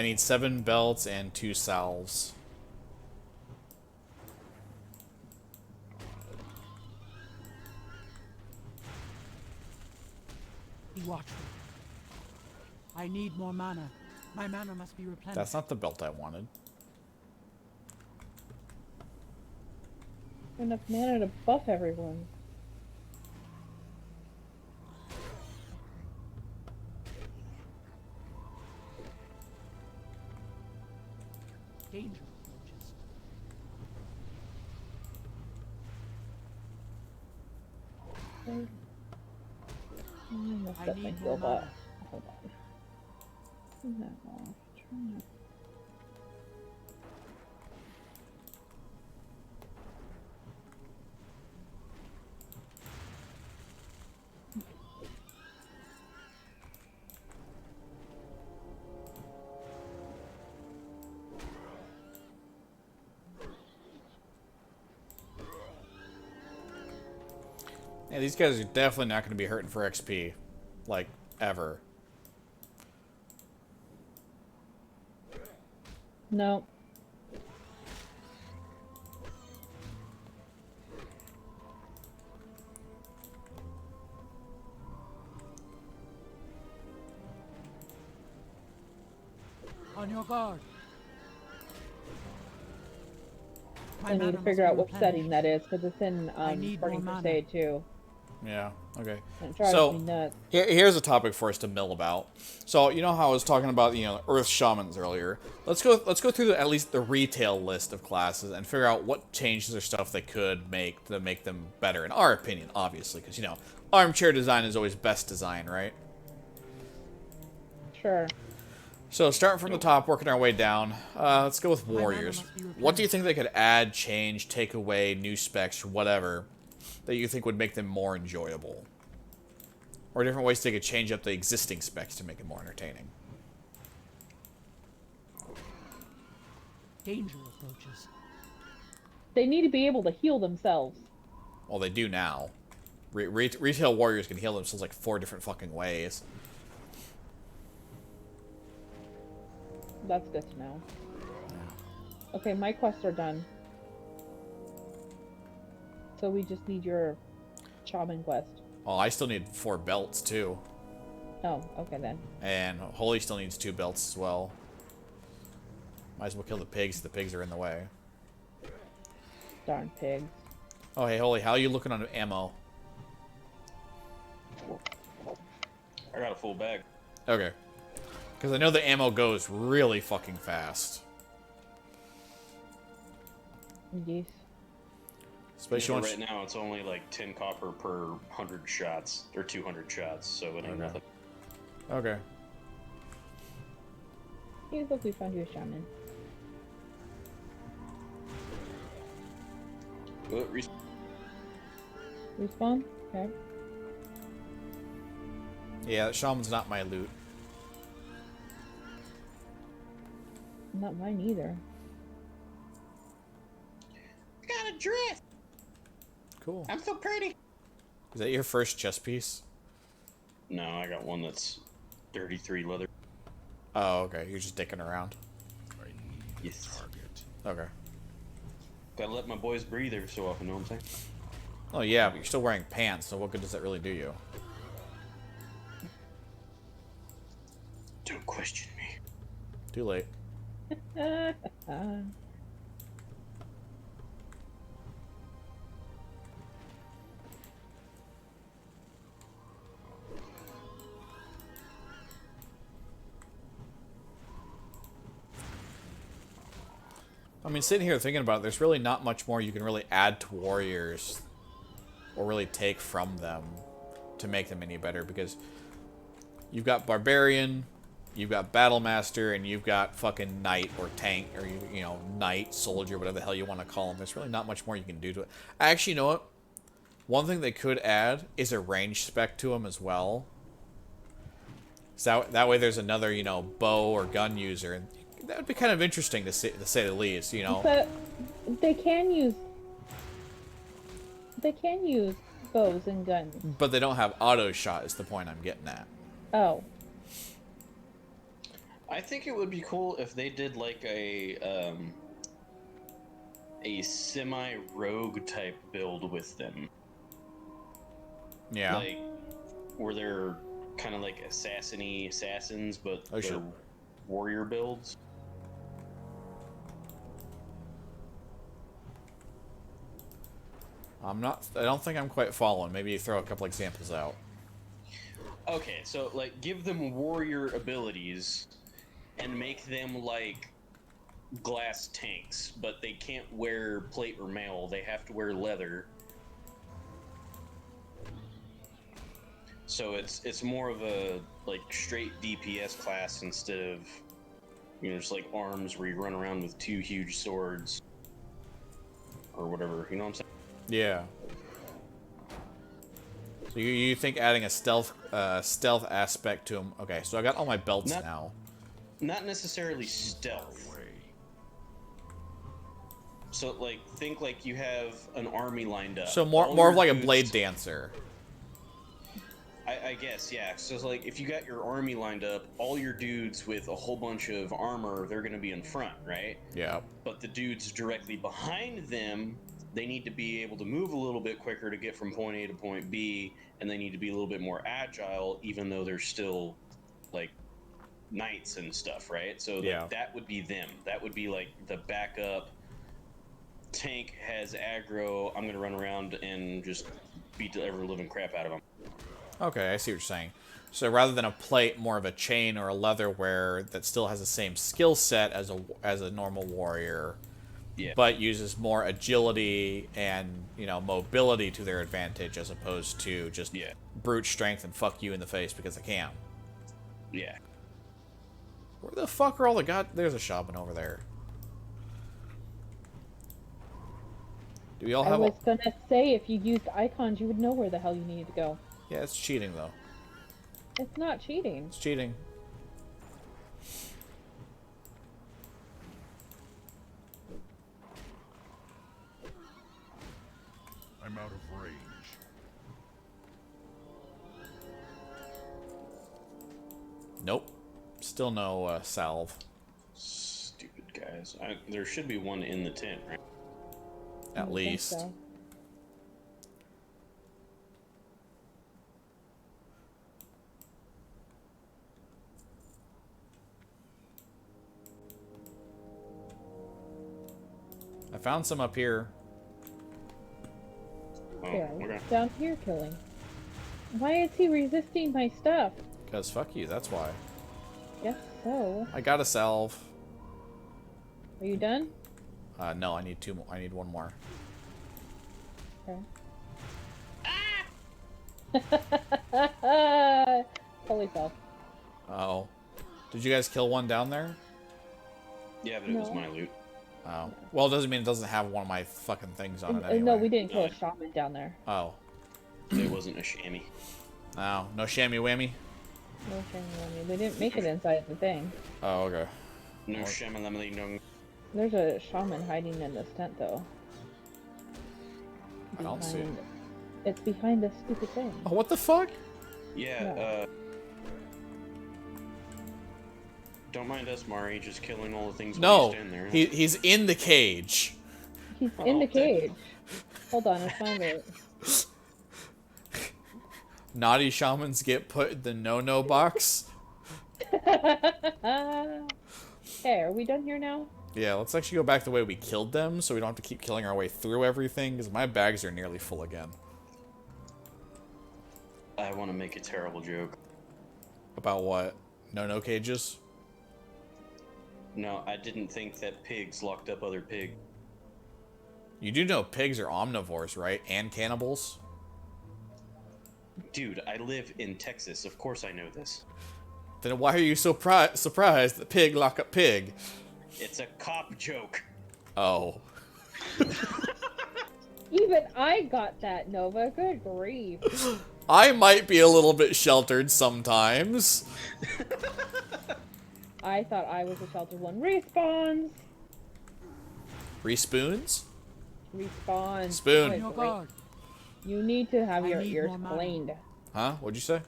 need 7 belts and 2 salves. Be watchful. I need more mana. My mana must be replenished. That's not the belt I wanted. Enough mana to buff everyone. Danger approaches. Let's I set my need heal more mana. up. Hold on. Turn that off. Turn that. Yeah, these guys are definitely not going to be hurting for XP. Like, ever. No. On your guard. My I need mana to must figure be out what replenished. setting that is, because it's in I need Burning more mana. Crusade too. Yeah, okay. And it drives So, me nuts. here's a topic for us to mill about. So, you know how I was talking about, Earth Shamans earlier? Let's go through at least the retail list of classes and figure out what changes or stuff they could make to make them better, in our opinion, obviously. Because, armchair design is always best design, right? Sure. So, starting from the top, working our way down, let's go with mana warriors. must be What do you think they could add, change, take away, new specs, whatever, that you think would make them more enjoyable? Or different ways they could change up the existing specs to make it more entertaining? Danger approaches. They need to be able to heal themselves. Well, they do now. Retail warriors can heal themselves like 4 different fucking ways. That's good to know. Okay, my quests are done. So we just need your shaman quest. Oh, I still need 4 belts, too. Oh, okay then. And Holy still needs 2 belts as well. Might as well kill the pigs. The pigs are in the way. Darn pigs. Oh, hey, Holy, how are you looking on ammo? I got a full bag. Okay. Because I know the ammo goes really fucking fast. Yes. Especially Yeah, once... right now, it's only like 10 copper per 100 shots, or 200 shots, so it ain't Okay. nothing. Okay. Hey, look, we found you a shaman. Well, Respawn? Okay. Yeah, that shaman's not my loot. Not mine either. got a dress! Cool. I'm so pretty! Is that your first chest piece? No, I got one that's 33 leather. Oh, okay. You're just dicking around. I need Yes. a target. Okay. Gotta let my boys breathe every so often, know what I'm saying? Oh, yeah, but you're still wearing pants, so what good does that really do you? Don't question me. Too late. I mean, sitting here thinking about it, there's really not much more you can really add to warriors or really take from them to make them any better, because you've got barbarian, you've got battle master, and you've got fucking knight or tank or you know knight soldier, whatever the hell you want to call them. There's really not much more you can do to it. Actually, you know what? One thing they could add is a range spec to them as well. So that way there's another, you know, bow or gun user, and that would be kind of interesting to say the least, you know. But they can use bows and guns. But they don't have auto shot is the point I'm getting at. Oh. I think it would be cool if they did like a semi-rogue type build with them. Yeah. Like where they're kind of like assassins, but Oh, they're sure. warrior builds. I don't think I'm quite following. Maybe you throw a couple examples out. Okay, so like give them warrior abilities and make them like glass tanks, but they can't wear plate or mail. They have to wear leather. So it's more of a like straight DPS class instead of, you know, just like arms where you run around with two huge swords or whatever. You know what I'm saying? Yeah. So you think adding a stealth aspect to them? Okay, so I got all my belts now. Not necessarily stealth. So like think like you have an army lined up. So All more your of like a dudes- blade dancer. I guess, yeah. So it's like if you got your army lined up, all your dudes with a whole bunch of armor, they're going to be in front, right? Yeah. But the dudes directly behind them, they need to be able to move a little bit quicker to get from point A to point B, and they need to be a little bit more agile, even though they're still like knights and stuff, right? So Yeah. that would be them. That would be like the backup. Tank has aggro. I'm going to run around and just beat the ever living crap out of them. Okay, I see what you're saying. So rather than a plate, more of a chain or a leatherware that still has the same skill set as a normal warrior, Yeah. but uses more agility and, you know, mobility to their advantage as opposed to just Yeah. brute strength and fuck you in the face because I can. Yeah. Where the fuck are all the there's a shaman over there. Do we all I have was gonna say if you used icons, you would know where the hell you needed to go. Yeah, it's cheating though. It's not cheating. It's cheating. I'm out of range. Nope. Still no salve. Stupid guys. There should be one in the tent, right? I At don't think least. so. I found some up here. Oh, Yeah, okay. down here killing. Why is he resisting my stuff? Because fuck you, that's why. Guess so. I got a salve. Are you done? No, I need two more. I need one more. Okay. Holy fuck. Oh. Did you guys kill one down there? Yeah, but it was No. my loot. Oh. Well, it doesn't mean it doesn't have one of my fucking things on it anyway. No, we didn't kill a shaman down there. Oh. It wasn't a chamois. Oh. No shammy whammy? No shaman. We didn't make it inside the thing. Oh, okay. No shamalama no. There's a shaman hiding in this tent, though. I don't see it. It's behind this stupid thing. Oh, what the fuck? Yeah, Yeah. Don't mind us, Mari, just killing all the things No. we stand there. He's in the cage. He's in the thank cage. Hold on, I found it. Naughty shamans get put in the no-no box. Hey, are we done here now? Yeah, let's actually go back the way we killed them so we don't have to keep killing our way through everything, because my bags are nearly full again. I want to make a terrible joke. About what? No cages? No, I didn't think that pigs locked up other pigs. You do know pigs are omnivores, right? And cannibals? Dude, I live in Texas. Of course I know this. Then why are you so surprised that pig lock up pig? It's a cop joke. Oh. Even I got that, Nova. Good grief. I might be a little bit sheltered sometimes. I thought I was a sheltered one. Respawns. Respoons? Respawn. Spoon. Good Your grief. guard. You need to have I your need ears more mana. cleaned. Huh? What'd you say?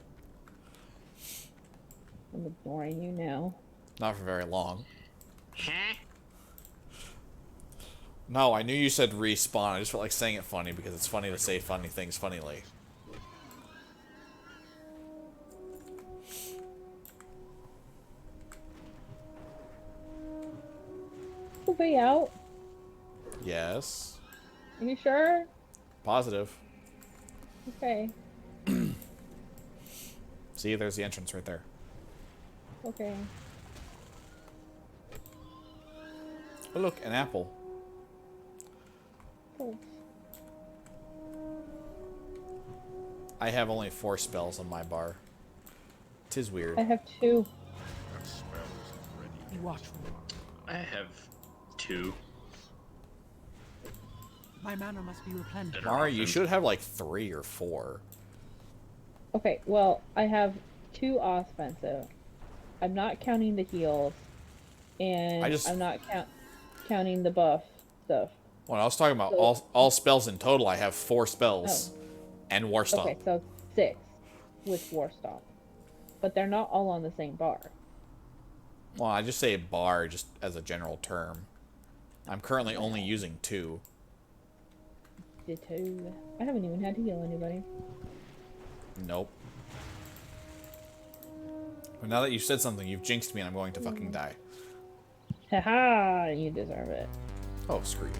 I'm ignoring you now. Not for very long. Huh? No, I knew you said respawn. I just felt like saying it funny because it's funny to say funny things funnily. Way out. Yes. Are you sure? Positive. Okay. See, there's the entrance right there. Okay. Oh, look, an apple. Cool. I have only 4 spells on my bar. 'Tis weird. I have 2. That spell isn't ready. Be watchful. I have 2. My mana must be replenished. That are Mara, you often- should have like 3 or 4. Okay, well, I have 2 offensive. I'm not counting the heals. And I'm not counting the buff stuff. When I was talking about So- all spells in total, I have 4 spells. And War Stomp. Okay, so 6 with War Stomp. But they're not all on the same bar. Well, I just say bar just as a general term. I'm currently only using 2. The 2. I haven't even had to heal anybody. Nope. But now that you said something, you've jinxed me and I'm going to fucking die. Haha, you deserve it. Oh, screw you.